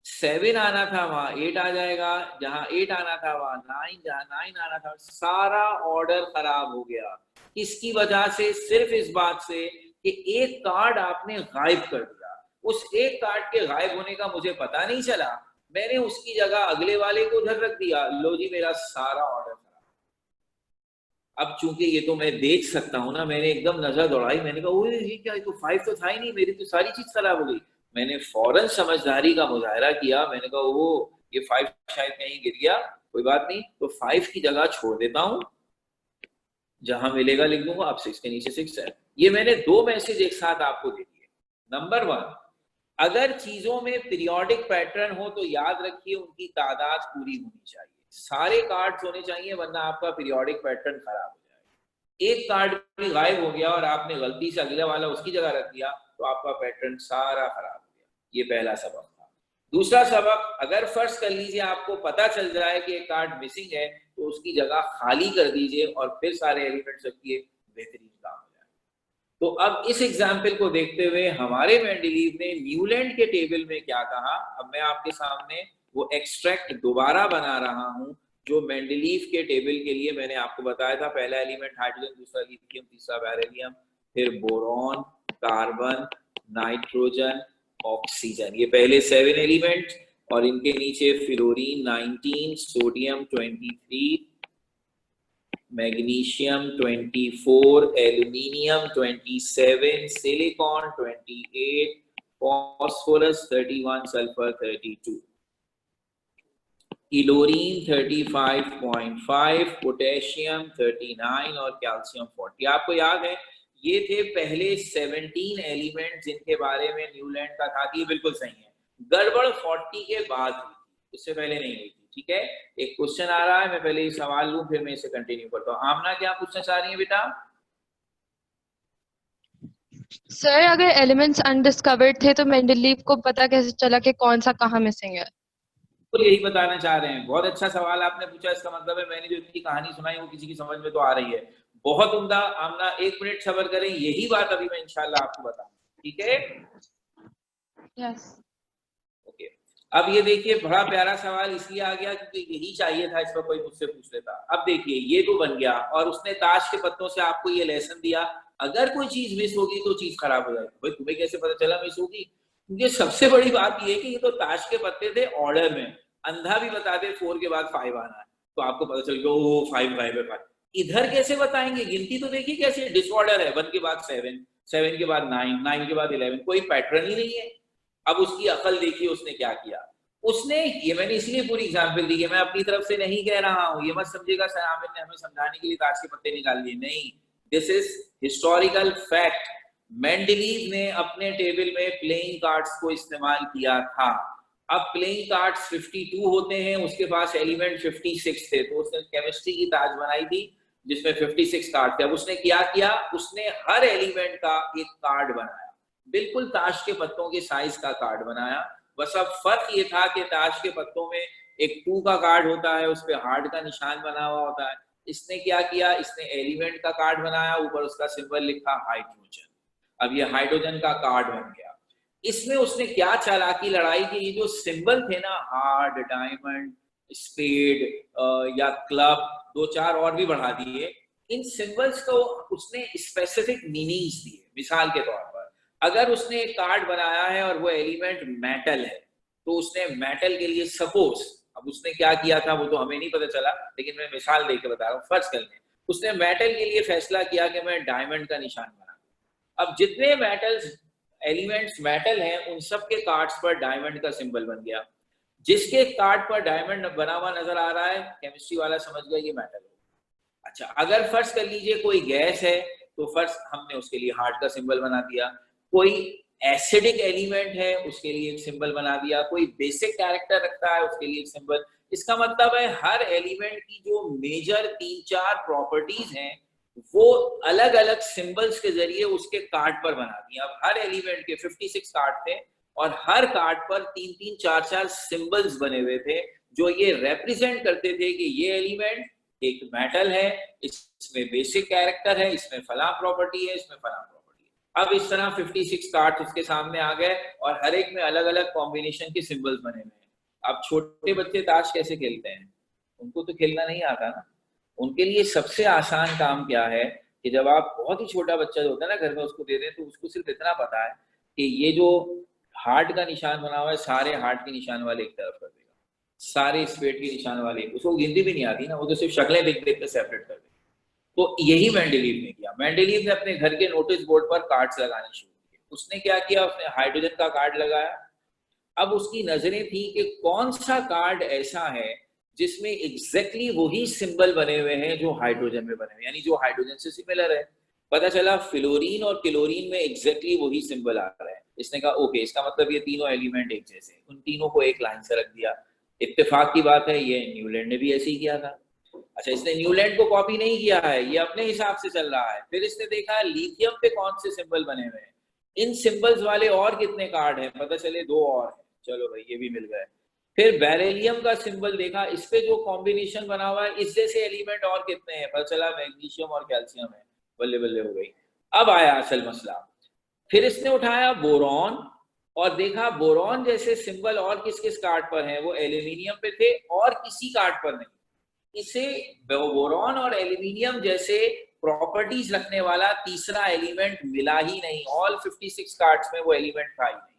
7 आना था वहां 8 आ जाएगा, जहां 8 आना था वहां 9, जहां 9 आना था, सारा ऑर्डर खराब हो गया। इसकी वजह से, सिर्फ इस बात से कि एक कार्ड आपने गायब कर दिया, उस एक कार्ड के गायब होने का मुझे पता नहीं चला, मैंने उसकी जगह अगले वाले को उधर रख दिया, लो जी मेरा सारा ऑर्डर खराब। अब चूंकि ये तो मैं देख सकता हूं ना, मैंने एकदम नजर दौड़ाई, मैंने कहा ओए ये क्या, ये तो 5 तो था ही नहीं, मेरी तो सारी चीज खराब हो गई। मैंने फौरन समझदारी का मुजाहरा किया, मैंने कहा वो ये 5 शायद कहीं गिर गया, कोई बात नहीं, तो 5 की जगह छोड़ देता हूं, जहां मिलेगा लिख दूंगा, अब 6 के नीचे 6 है। ये मैंने 2 मैसेज एक साथ आपको दे दिए। नंबर 1, अगर चीजों में पीरियोडिक पैटर्न हो तो याद रखिए उनकी तादाद पूरी होनी चाहिए, सारे कार्ड्स होने चाहिए, वरना आपका पीरियोडिक पैटर्न खराब हो जाएगा। एक कार्ड भी गायब हो गया और आपने गलती से अगले वाला उसकी जगह रख दिया तो आपका पैटर्न सारा खराब हो गया। ये पहला सबक था। दूसरा सबक, अगर फर्ज कर लीजिए आपको पता चल जाए कि एक कार्ड मिसिंग है तो उसकी जगह खाली कर दीजिए और फिर सारे एलिमेंट्स रखिए, बेहतरीन काम हो जाए। तो अब इस एग्जाम्पल को देखते हुए हमारे मेंडलीव ने न्यूलैंड के टेबल में क्या कहा, अब मैं आपके सामने वो एक्सट्रैक्ट दोबारा बना रहा हूं जो मेंडलीव के टेबल के लिए मैंने आपको बताया था। पहला एलिमेंट हाइड्रोजन, दूसरा लिथियम, तीसरा बेरिलियम, फिर बोरॉन, कार्बन, नाइट्रोजन, ऑक्सीजन, ये पहले 7 एलिमेंट, और इनके नीचे fluorine 19, sodium 23, magnesium 24, aluminium 27, silicon 28, phosphorus 31, sulphur 32, इलोरीन 35.5, potassium 39 और कैल्शियम 40। आपको याद है ये थे पहले 17 एलिमेंट जिनके बारे में न्यूलैंड का था कि ये बिल्कुल सही है। गड़बड़ 40 के बाद हुई थी, उससे पहले नहीं हुई थी, ठीक है, एक क्वेश्चन आ रहा है, मैं पहले ये सवाल लूं फिर मैं इसे कंटिन्यू करता हूँ। आमना क्या पूछना चाह रही है बेटा? सर अगर एलिमेंट्स अनडिस्कवर्ड थे तो मेंडलीव को पता कैसे चला कि कौन सा कहाँ मिसिंग है? तो यही बताना चाह रहे हैं। बहुत अच्छा सवाल आपने पूछा, इसका मतलब है मैंने जो इतनी कहानी सुनाई वो किसी की समझ में तो आ रही है। बहुत उम्दा। आमना एक मिनट सब्र करें, यही बात अभी मैं इंशाल्लाह आपको बताऊं, ठीक है? यस। ओके। अब ये देखिए, बड़ा प्यारा सवाल इसलिए आ गया क्योंकि यही चाहिए था, इस पर कोई मुझसे पूछ लेता। अब देखिए, ये तो बन गया और उसने ताश के पत्तों से आपको ये लेसन दिया, अगर कोई चीज मिस होगी तो चीज खराब हो जाएगी। भाई तुम्हें कैसे पता चला मिस होगी? क्योंकि सबसे बड़ी बात ये है कि ये तो ताश के पत्ते थे ऑर्डर में। अंधा भी बता दे 4 के बाद 5 आना है तो आपको पता चल गया ओ 5 5 है 5। इधर कैसे बताएंगे? गिनती तो देखिए कैसे डिसऑर्डर है, 1 के बाद 7, 7 के बाद 9, 9 के बाद 11, कोई पैटर्न ही नहीं है। अब उसकी अकल देखिए उसने क्या किया। उसने, ये मैंने इसलिए पूरी एग्जाम्पल दी है, मैं अपनी तरफ से नहीं कह रहा हूं, ये मत समझिएगा सर आमिर ने हमें समझाने के लिए ताश के पत्ते निकाल दिए, नहीं, this is historical fact. Mendeleev ने अपने टेबल में प्लेइंग कार्ड्स को इस्तेमाल किया था। अब प्लेइंग कार्ड्स 52 होते हैं, उसके पास एलिमेंट 56 थे, तो उसने केमिस्ट्री की ताज बनाई थी जिसमें 56 कार्ड थे। अब उसने क्या किया, उसने हर एलिमेंट का एक कार्ड बनाया, बिल्कुल ताश के पत्तों के साइज का कार्ड बनाया। बस अब फर्क ये था कि ताश के पत्तों में एक 2 का कार्ड होता है, उस पर हार्ट का निशान बना हुआ होता है। इसने क्या किया, इसने एलिमेंट का कार्ड बनाया, ऊपर उसका सिंबल लिखा हाइड्रोजन। अब ये हाइड्रोजन का कार्ड बन गया। इसमें उसने क्या चालाकी लड़ाई कि ये जो सिंबल थे ना, हार्ट, डायमंड, स्पेड या क्लब, 2 4 और भी बढ़ा दिए, इन सिंबल्स को उसने स्पेसिफिक मीनिंग्स दिए। मिसाल के तौर पर अगर उसने एक कार्ड बनाया है और वो एलिमेंट मेटल है, तो उसने मेटल के लिए सपोज, अब उसने क्या किया था वो तो हमें नहीं पता चला, लेकिन मैं मिसाल देकर बता रहा हूँ, फर्ज कर लें उसने मेटल के लिए फैसला किया कि मैं डायमंड का निशान बना। अब जितने मेटल्स एलिमेंट्स मेटल हैं उन सब के कार्ड्स पर डायमंड का सिंबल बन गया। जिसके कार्ड पर डायमंड बना हुआ नजर आ रहा है, केमिस्ट्री वाला समझ गया ये मेटल है। अच्छा, अगर फर्ज कर लीजिए कोई गैस है, तो फर्ज हमने उसके लिए हार्ट का सिंबल बना दिया। कोई एसिडिक एलिमेंट है उसके लिए एक सिंबल बना दिया, कोई बेसिक कैरेक्टर रखता है उसके लिए एक सिंबल। इसका मतलब है हर एलिमेंट की जो मेजर 3 4 प्रॉपर्टीज हैं वो अलग अलग सिंबल्स के जरिए उसके कार्ड पर बना दिया। अब हर एलिमेंट के 56 कार्ड थे और हर कार्ड पर 3 3 4 4 सिंबल्स बने हुए थे जो ये रिप्रेजेंट करते थे कि ये एलिमेंट एक मेटल है, इसमें बेसिक कैरेक्टर है, इसमें फला प्रॉपर्टी है, इसमें फला प्रॉपर्टी है। अब इस तरह 56 कार्ड उसके सामने आ गए और हर एक में अलग अलग कॉम्बिनेशन के सिंबल्स बने हुए हैं। अब छोटे बच्चे ताश कैसे खेलते हैं? उनको तो खेलना नहीं आता ना। उनके लिए सबसे आसान काम क्या है कि जब आप बहुत ही छोटा बच्चा जो होता है ना घर में उसको दे दें, तो उसको सिर्फ इतना पता है कि ये जो हार्ट का निशान बना हुआ है सारे हार्ट के निशान वाले एक तरफ कर देगा, सारे स्पेड के निशान वाले, उसको गिनती भी नहीं आती ना, वो तो सिर्फ शक्लें देख देख कर सेपरेट कर देगा। तो यही मेंडलीव ने किया। मेंडलीव ने अपने घर के नोटिस बोर्ड पर कार्ड्स लगाने शुरू किए। उसने क्या किया, उसने हाइड्रोजन का कार्ड लगाया। अब उसकी नजरें थी कि कौन सा कार्ड ऐसा है जिसमें एग्जैक्टली वही सिंबल बने हुए हैं जो हाइड्रोजन में बने हुए, यानी जो हाइड्रोजन से सिमिलर है। पता चला फ्लोरीन और क्लोरीन में एग्जैक्टली वही सिंबल आ रहा है। इसने कहा ओके, इसका मतलब ये तीनों एलिमेंट एक जैसे, उन तीनों को एक लाइन से रख दिया। इत्तेफाक की बात है ये न्यूलैंड ने भी ऐसे ही किया था। अच्छा, इसने न्यूलैंड को कॉपी नहीं किया है, ये अपने हिसाब से चल रहा है। फिर इसने देखा लिथियम पे कौन से सिंबल बने हुए हैं, इन सिंबल्स वाले और कितने कार्ड हैं, पता चले 2 और हैं, चलो भाई ये भी मिल गए। फिर बेरिलियम का सिंबल देखा, इस पे जो कॉम्बिनेशन बना हुआ है इस जैसे एलिमेंट और कितने हैं, पता चला मैग्नीशियम और कैल्शियम है। बल्ले बल्ले हो गई। अब आया असल मसला। फिर इसने उठाया बोरॉन और देखा बोरॉन जैसे सिंबल और किस किस कार्ड पर हैं, वो एल्यूमिनियम पे थे और किसी कार्ड पर नहीं। इसे बोरॉन और एल्यूमिनियम जैसे प्रॉपर्टीज रखने वाला तीसरा एलिमेंट मिला ही नहीं। ऑल 56 कार्ड्स में वो एलिमेंट था ही नहीं।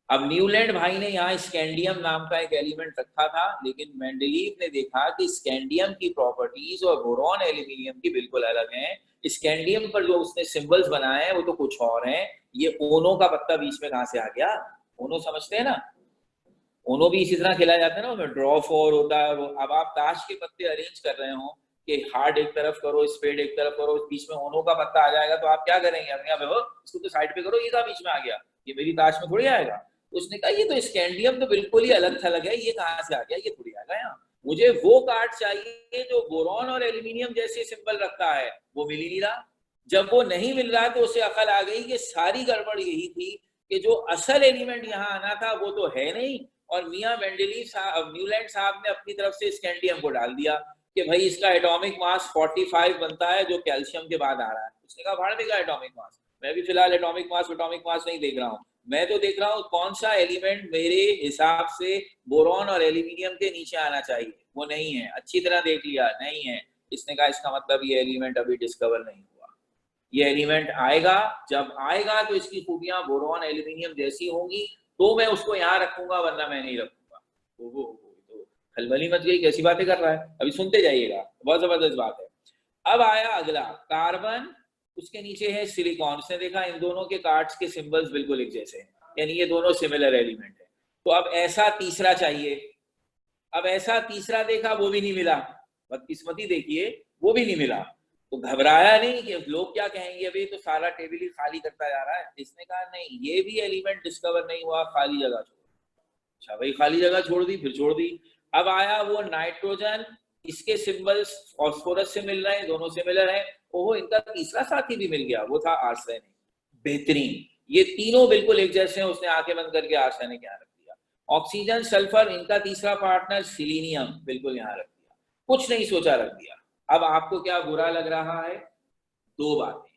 अब न्यूलैंड भाई ने यहाँ स्कैंडियम नाम का एक एलिमेंट रखा था, लेकिन मेंडलीव ने देखा कि स्कैंडियम की प्रॉपर्टीज और बोरॉन एल्यूमिनियम की बिल्कुल अलग हैं। स्कैंडियम पर जो उसने सिंबल्स बनाए हैं वो तो कुछ और हैं। ये ओनो का पत्ता बीच में कहां से आ गया? ओनो समझते हैं ना? ओनो भी इसी तरह खेला जाता है ना, उसमें ड्रॉ 4 होता है। अब आप ताश के पत्ते अरेंज कर रहे हो कि हार्ड एक तरफ करो, स्पेड एक तरफ करो, बीच में ओनो का पत्ता आ जाएगा, तो आप क्या करेंगे? अपने आप इसको तो साइड पे करो, ये कहाँ बीच में आ गया, ये मेरी ताश में थोड़ी आएगा। उसने कहा ये तो स्कैंडियम तो बिल्कुल ही अलग थलग है, ये कहाँ से आ गया, ये थोड़ी आएगा। आएगा यहाँ। मुझे वो कार्ड चाहिए जो बोरॉन और एल्यूमिनियम जैसे सिंबल रखता है, वो मिल ही नहीं रहा। जब वो नहीं मिल रहा तो उसे अकल आ गई कि सारी गड़बड़ यही थी कि जो असल एलिमेंट यहाँ आना था वो तो है नहीं, और मियां मेंडलीव साहब, न्यूलैंड साहब ने अपनी तरफ से स्कैंडियम को डाल दिया कि भाई इसका एटॉमिक मास 45 बनता है जो कैल्शियम के बाद आ रहा है। उसने कहा भाड़ में का एटॉमिक मास, मैं भी फिलहाल एटॉमिक मास नहीं देख रहा हूँ, मैं तो देख रहा हूँ कौन सा एलिमेंट मेरे हिसाब से बोरॉन और एल्यूमिनियम के नीचे आना चाहिए, वो नहीं है। अच्छी तरह देख लिया, नहीं है। इसने कहा इसका मतलब ये एलिमेंट अभी डिस्कवर नहीं हुआ, ये एलिमेंट आएगा, जब आएगा तो इसकी खूबियां बोरॉन एल्यूमिनियम जैसी होंगी तो मैं उसको यहाँ रखूंगा, वरना मैं नहीं रखूंगा। तो खलबली मच गई, कैसी बातें कर रहा है, अभी सुनते जाइएगा, बहुत जबरदस्त बात है। अब आया अगला कार्बन, उसके नीचे है सिलिकॉन। उसने देखा इन दोनों के कार्ड्स के सिंबल्स बिल्कुल एक जैसे हैं, यानी ये दोनों सिमिलर एलिमेंट है। तो अब ऐसा तीसरा चाहिए। अब ऐसा तीसरा देखा, वो भी नहीं मिला। बदकिस्मती देखिए, वो भी नहीं मिला। तो घबराया नहीं कि लोग क्या कहेंगे, अभी तो सारा टेबल ही खाली करता जा रहा है। इसने कहा नहीं, ये भी एलिमेंट डिस्कवर नहीं हुआ, खाली जगह छोड़। अच्छा भाई, खाली जगह छोड़ दी, फिर छोड़ दी। अब आया वो नाइट्रोजन, इसके सिंबल्स फास्फोरस से मिल रहे हैं, दोनों सिमिलर हैं। ओहो, इनका तीसरा साथी भी मिल गया, वो था आर्सेनिक। बेहतरीन, ये तीनों बिल्कुल एक जैसे हैं। उसने आंखें बंद करके आर्सेनिक यहाँ रख दिया। ऑक्सीजन, सल्फर, इनका तीसरा पार्टनर सिलीनियम, बिल्कुल यहाँ रख दिया। कुछ नहीं सोचा, रख दिया। अब आपको क्या बुरा लग रहा है? दो बातें।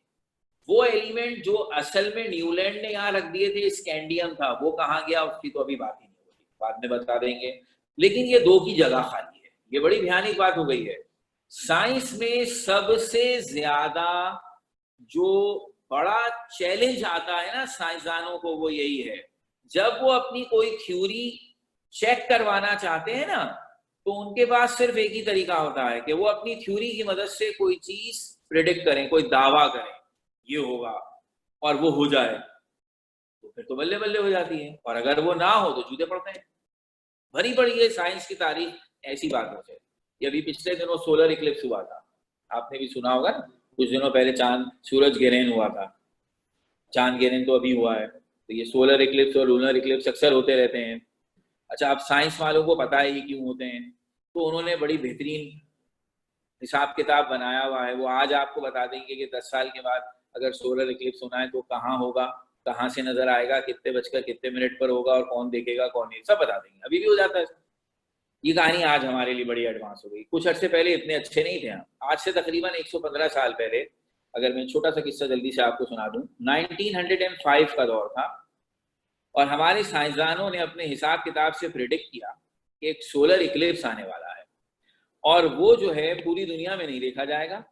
वो एलिमेंट जो असल में न्यूलैंड ने यहाँ रख दिए थे, स्कैंडियम था, वो कहाँ गया उसकी तो अभी बात ही नहीं होगी, बाद में बता देंगे। लेकिन ये दो की जगह खाली है, ये बड़ी भयानक बात हो गई है। साइंस में सबसे ज्यादा जो बड़ा चैलेंज आता है ना साइंसदानों को, वो यही है, जब वो अपनी कोई थ्योरी चेक करवाना चाहते हैं ना, तो उनके पास सिर्फ एक ही तरीका होता है कि वो अपनी थ्योरी की मदद से कोई चीज प्रिडिक्ट करें, कोई दावा करें ये होगा, और वो हो जाए तो फिर तो बल्ले बल्ले हो जाती है, और अगर वो ना हो तो जूते पड़ते हैं। भरी पड़ी है साइंस की तारीख ऐसी बातों से। ये अभी पिछले दिनों सोलर इक्लिप्स हुआ था, आपने भी सुना होगा ना, कुछ दिनों पहले चांद सूरज ग्रहण हुआ था। चांद ग्रहण तो अभी हुआ है, तो ये सोलर इक्लिप्स और लूनर इक्लिप्स अक्सर होते रहते हैं। अच्छा, अब साइंस वालों को पता है ये क्यों होते हैं, तो उन्होंने बड़ी बेहतरीन हिसाब किताब बनाया हुआ है। वो आज आपको बता देंगे कि 10 साल के बाद अगर सोलर इक्लिप्स होना है तो कहाँ होगा, कहाँ से नजर आएगा, कितने बजकर कितने मिनट पर होगा, और कौन देखेगा कौन नहीं, सब बता देंगे। अभी भी हो जाता है। ये कहानी आज हमारे लिए बड़ी एडवांस हो गई, कुछ अर्से पहले इतने अच्छे नहीं थे हम। आज से तकरीबन 115 साल पहले, अगर मैं छोटा सा किस्सा जल्दी से आपको सुना दूं, 1905 का दौर था, और हमारे साइंसदानों ने अपने हिसाब किताब से प्रिडिक्ट किया कि एक सोलर इक्लिप्स आने वाला है, और वो जो है पूरी दुनिया में नहीं देखा जाएगा,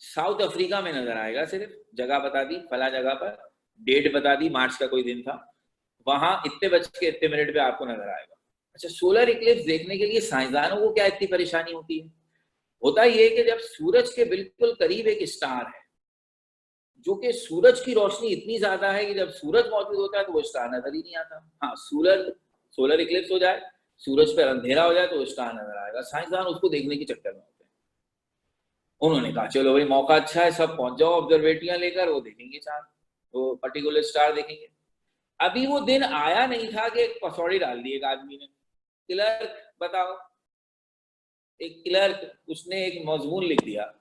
साउथ अफ्रीका में नजर आएगा। सिर्फ जगह बता दी, फला जगह पर, डेट बता दी, मार्च का कोई दिन था, वहां इतने बज के इतने मिनट पे आपको नजर आएगा। अच्छा, सोलर इक्लिप्स देखने के लिए साइंसदानों को क्या इतनी परेशानी होती है? होता ये कि जब सूरज के बिल्कुल करीब एक स्टार है, जो कि सूरज की रोशनी इतनी ज्यादा है कि जब सूरज मौजूद होता है तो वो स्टार नजर ही नहीं आता। हाँ, सोलर इक्लिप्स हो जाए, सूरज पर अंधेरा हो जाए तो वो स्टार नजर आएगा। साइंसदान उसको देखने के चक्कर में होते हैं। उन्होंने कहा चलो भाई, मौका अच्छा है, सब पहुंच जाओ ऑब्जर्वेटरियां लेकर, वो देखेंगे चांद, वो पर्टिकुलर स्टार देखेंगे। अभी वो दिन आया नहीं था कि एक पसौड़ी डाल दी एक आदमी ने, क्लर्क बताओ, एक क्लर्क, उसने एक मजमून लिख दिया।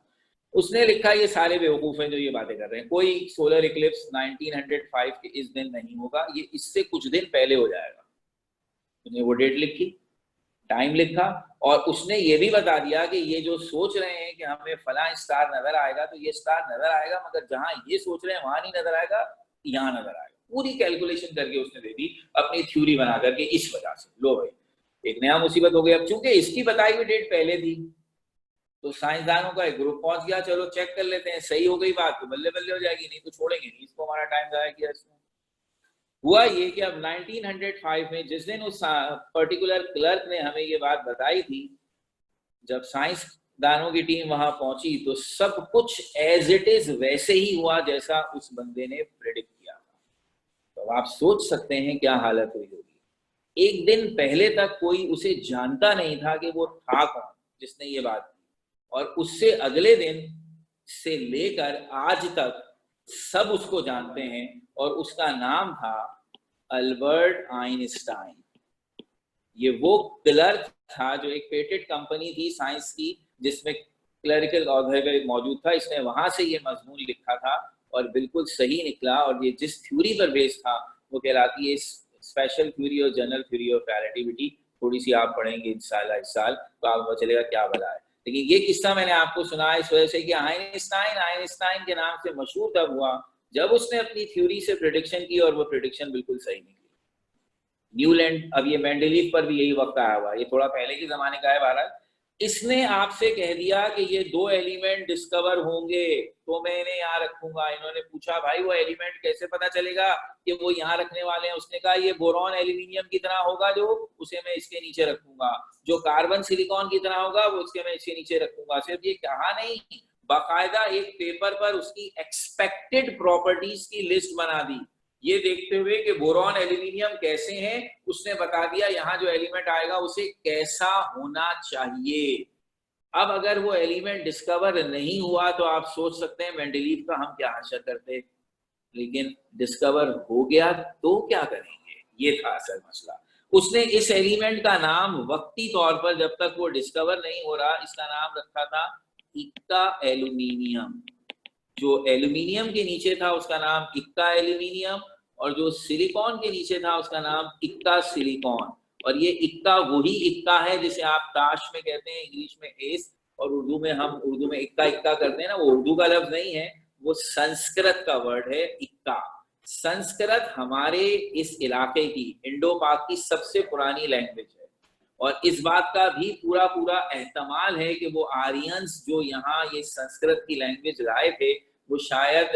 उसने लिखा ये सारे बेवकूफ हैं जो ये बातें कर रहे हैं, कोई सोलर इक्लिप्स 1905 के इस दिन नहीं होगा, ये इससे कुछ दिन पहले हो जाएगा। उसने वो डेट लिखी, टाइम लिखा, और उसने ये भी बता दिया कि ये जो सोच रहे हैं कि हमें फला स्टार नजर आएगा, तो ये स्टार नजर आएगा, मगर जहां ये सोच रहे हैं वहां नहीं नजर आएगा, यहाँ नजर आएगा। पूरी कैलकुलेशन करके उसने दे दी अपनी थ्योरी बना करके। इस वजह से लो भाई, एक नया मुसीबत हो गया। अब चूंकि इसकी बताई हुई डेट पहले थी, तो साइंसदानों का एक ग्रुप पहुंच गया, चलो चेक कर लेते हैं, सही हो गई बात तो बल्ले बल्ले हो जाएगी, नहीं तो छोड़ेंगे नहीं इसको, हमारा टाइम जाया किया इसने। हुआ ये कि अब 1905 में, जिस दिन उस पर्टिकुलर क्लर्क ने हमें ये बात बताई थी, जब साइंसदानों की टीम वहां पहुंची तो सब कुछ एज इट इज वैसे ही हुआ जैसा उस बंदे ने प्रेडिक्ट किया था। तो आप सोच सकते हैं क्या हालत हुई होगी। एक दिन पहले तक कोई उसे जानता नहीं था कि वो था कौन जिसने ये बात की, और उससे अगले दिन से लेकर आज तक सब उसको जानते हैं, और उसका नाम था अल्बर्ट आइंस्टाइन। ये वो क्लर्क था जो एक पेटेंट कंपनी थी साइंस की जिसमें क्लरिकल ऑथर मौजूद था, इसने वहां से ये मजमून लिखा था और बिल्कुल सही निकला। और ये जिस थ्योरी पर बेस्ड था वो कहलाती है स्पेशल थ्योरी और जनरल थ्योरी ऑफ रिलेटिविटी। थोड़ी सी आप पढ़ेंगे इस साल तो आपको पता चलेगा क्या बता है। लेकिन ये किस्सा मैंने आपको सुनाया इस वजह से कि आइंस्टाइन के नाम से मशहूर तब हुआ जब उसने अपनी थ्योरी से प्रेडिक्शन की और वो प्रेडिक्शन बिल्कुल सही निकली। न्यूलैंड, अब ये मेंडलीव पर भी यही वक्त आया हुआ, ये थोड़ा पहले के जमाने का है भारत। इसने आपसे कह दिया कि ये 2 एलिमेंट डिस्कवर होंगे तो मैं इन्हें यहाँ रखूंगा। इन्होंने पूछा भाई वो एलिमेंट कैसे पता चलेगा कि वो यहाँ रखने वाले हैं? उसने कहा ये बोरॉन एल्यूमिनियम की तरह होगा जो, उसे मैं इसके नीचे रखूंगा। जो कार्बन सिलिकॉन की तरह होगा वो उसके मैं इसके नीचे रखूंगा। सिर्फ ये कहा नहीं, बाकायदा एक पेपर पर उसकी एक्सपेक्टेड प्रॉपर्टीज की लिस्ट बना दी। ये देखते हुए कि बोरॉन एल्यूमिनियम कैसे हैं, उसने बता दिया यहाँ जो एलिमेंट आएगा उसे कैसा होना चाहिए। अब अगर वो एलिमेंट डिस्कवर नहीं हुआ तो आप सोच सकते हैं मेंडलीव का हम क्या हशर करते, लेकिन डिस्कवर हो गया तो क्या करेंगे, ये था असल मसला। उसने इस एलिमेंट का नाम वक्ती तौर पर जब तक वो डिस्कवर नहीं हो रहा, इसका नाम रखा था इक्का एल्यूमिनियम। जो एल्यूमिनियम के नीचे था उसका नाम इक्का एल्यूमिनियम और जो सिलिकॉन के नीचे था उसका नाम इक्का सिलिकॉन। और ये इक्का वही इक्का है जिसे आप ताश में कहते हैं इंग्लिश में एस, और उर्दू में हम उर्दू में इक्का इक्का करते हैं ना, वो उर्दू का लफ्ज नहीं है, वो संस्कृत का वर्ड है इक्का। संस्कृत हमारे इस इलाके की, इंडो पाक की सबसे पुरानी लैंग्वेज है और इस बात का भी पूरा पूरा एहतमाल है कि वो आर्यंस जो यहाँ ये संस्कृत की लैंग्वेज लाए थे वो शायद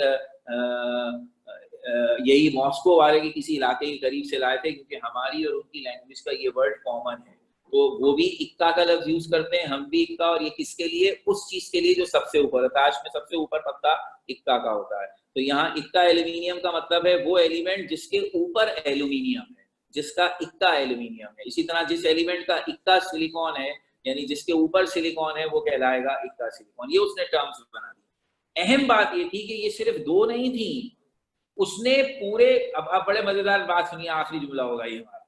यही मॉस्को वाले के किसी इलाके के करीब से लाए थे, क्योंकि हमारी और उनकी लैंग्वेज का ये वर्ड कॉमन है। तो वो भी इक्का का लफ्ज यूज करते हैं, हम भी इक्का। और ये किसके लिए? उस चीज के लिए जो सबसे ऊपर है। ताश में सबसे ऊपर पत्ता इक्का का होता है। तो यहाँ इक्का एल्यूमिनियम का मतलब है वो एलिमेंट जिसके ऊपर एल्यूमिनियम है, जिसका इक्का एल्यूमिनियम है। इसी तरह जिस एलिमेंट का इक्का सिलिकॉन है, यानी जिसके ऊपर सिलिकॉन है, वो कहलाएगा इक्का सिलिकॉन। ये उसने टर्म्स बना दी। अहम बात ये थी कि ये सिर्फ 2 नहीं थी, उसने पूरे, अब बड़े मजेदार बात सुनिए, आखिरी जुमला होगा ये हमारा।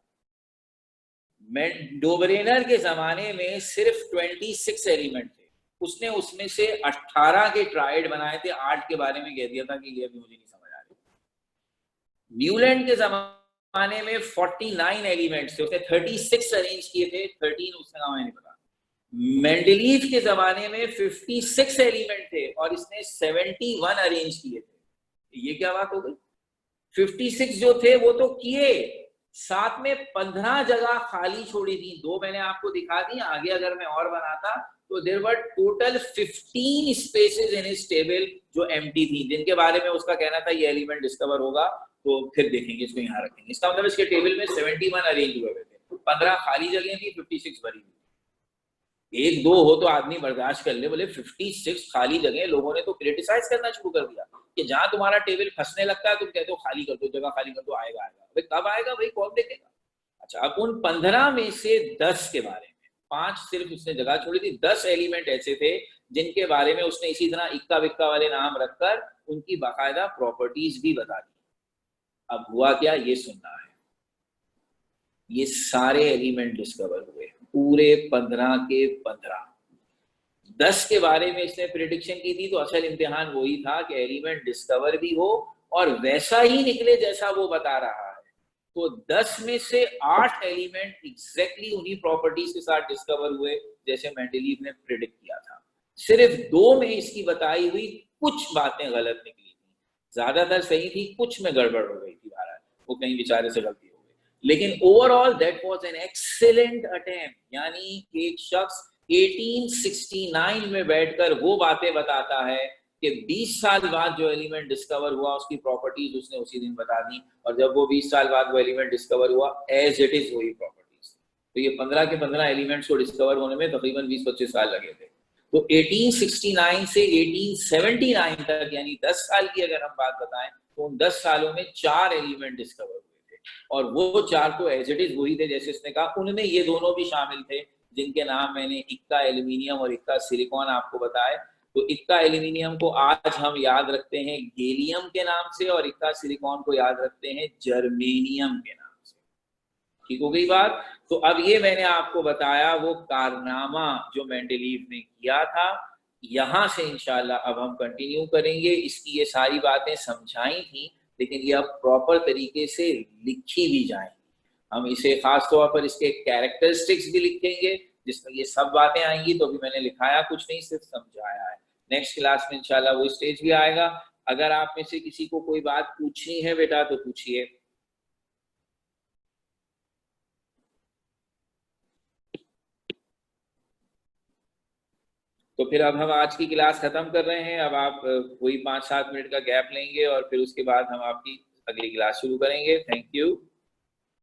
डोबरेनर के जमाने में सिर्फ 26 एलिमेंट थे, उसने उसमें से 18 के ट्राइड बनाए थे, 8 के बारे में कह दिया था कि ये अभी मुझे नहीं समझ आ रही। न्यूलैंड के जमाने में 49 एलिमेंट्स थे, उसने 36 अरेंज किए थे, 13 उसका नाम नहीं पता। मेंडलीव के जमाने में 56 एलिमेंट थे और इसने 71 अरेंज किए थे। ये क्या बात हो गई? 56 जो थे वो तो किए, साथ में 15 जगह खाली छोड़ी थी। 2 मैंने आपको दिखा दी, आगे अगर मैं और बनाता तो there were total 15 spaces in his table जो एम्प्टी थी, जिनके बारे में उसका कहना था ये एलिमेंट डिस्कवर होगा तो फिर देखेंगे, इसको यहाँ रखेंगे। इसका मतलब इसके टेबल में 71 अरेंज हुए थे, 15 खाली जगह थी, 56 भरी हुई। 1-2 हो तो आदमी बर्दाश्त कर ले, बोले 56 खाली जगह। लोगों ने तो क्रिटिसाइज करना शुरू कर दिया कि जहां तुम्हारा टेबल फंसने लगता है तुम कहते हो खाली कर दो, जगह खाली कर दो, आएगा आएगा। भाई कब आएगा भाई, कौन देखेगा? अच्छा, अब उन 15 में से 10 के बारे में, 5 सिर्फ उसने जगह छोड़ी थी, 10 एलिमेंट ऐसे थे जिनके बारे में उसने इसी तरह इक्का विक्का वाले नाम रखकर उनकी बाकायदा प्रॉपर्टीज भी बता दी। अब हुआ क्या, ये सुनना है। ये सारे एलिमेंट डिस्कवर हुए, पूरे 15 के 15। 10 के बारे में इसने प्रिडिक्शन की थी, तो असल इम्तिहान वही था कि एलिमेंट डिस्कवर भी हो और वैसा ही निकले जैसा वो बता रहा है। तो 10 में से 8 एलिमेंट एग्जैक्टली उन्हीं प्रॉपर्टीज के साथ डिस्कवर हुए जैसे मेंडलीव ने प्रिडिक्ट किया था। सिर्फ 2 में इसकी बताई हुई कुछ बातें गलत निकली थी, ज्यादातर सही थी, कुछ में गड़बड़ हो गई थी भारत, वो कहीं बेचारे से गलती हो गई। लेकिन overall that was an excellent attempt. यानी एक शख्स 1869 में बैठकर वो बातें बताता है कि 20 साल बाद जो एलिमेंट डिस्कवर हुआ उसकी प्रॉपर्टीज उसने उसी दिन बता दी, और जब वो 20 साल बाद वो एलिमेंट डिस्कवर हुआ एज इट इज वही प्रॉपर्टीज। तो ये 15 के 15 एलिमेंट्स को डिस्कवर होने में तकरीबन 20-25 साल लगे थे। तो 1869 से 1879 तक, यानी 10 साल की अगर हम बात बताएं तो उन 10 सालों में 4 एलिमेंट डिस्कवर हुए थे, और वो 4 तो एज इट इज वही थे जैसे इसने कहा। उनमें ये दोनों भी शामिल थे जिनके नाम मैंने इक्का एल्यूमिनियम और इक्का सिलिकॉन आपको बताए। तो इक्का एल्यूमिनियम को आज हम याद रखते हैं गैलियम के नाम से और इक्का सिलिकॉन को याद रखते हैं जर्मेनियम के नाम से। ठीक हो गई बात। तो अब ये मैंने आपको बताया वो कारनामा जो मेंडलीव ने किया था। यहां से इंशाल्लाह अब हम कंटिन्यू करेंगे। इसकी ये सारी बातें समझाई थी, लेकिन ये अब प्रॉपर तरीके से लिखी भी जाएंगी। हम इसे खास तौर पर इसके कैरेक्टरिस्टिक्स भी लिखेंगे, जिसमें ये सब बातें आएंगी। तो अभी मैंने लिखाया कुछ नहीं, सिर्फ समझाया है। नेक्स्ट क्लास में इंशाल्लाह वो स्टेज भी आएगा। अगर आप में से किसी को कोई बात पूछनी है बेटा तो पूछिए। तो फिर अब हम आज की क्लास खत्म कर रहे हैं। अब आप कोई 5-7 मिनट का गैप लेंगे और फिर उसके बाद हम आपकी अगली क्लास शुरू करेंगे। Thank you.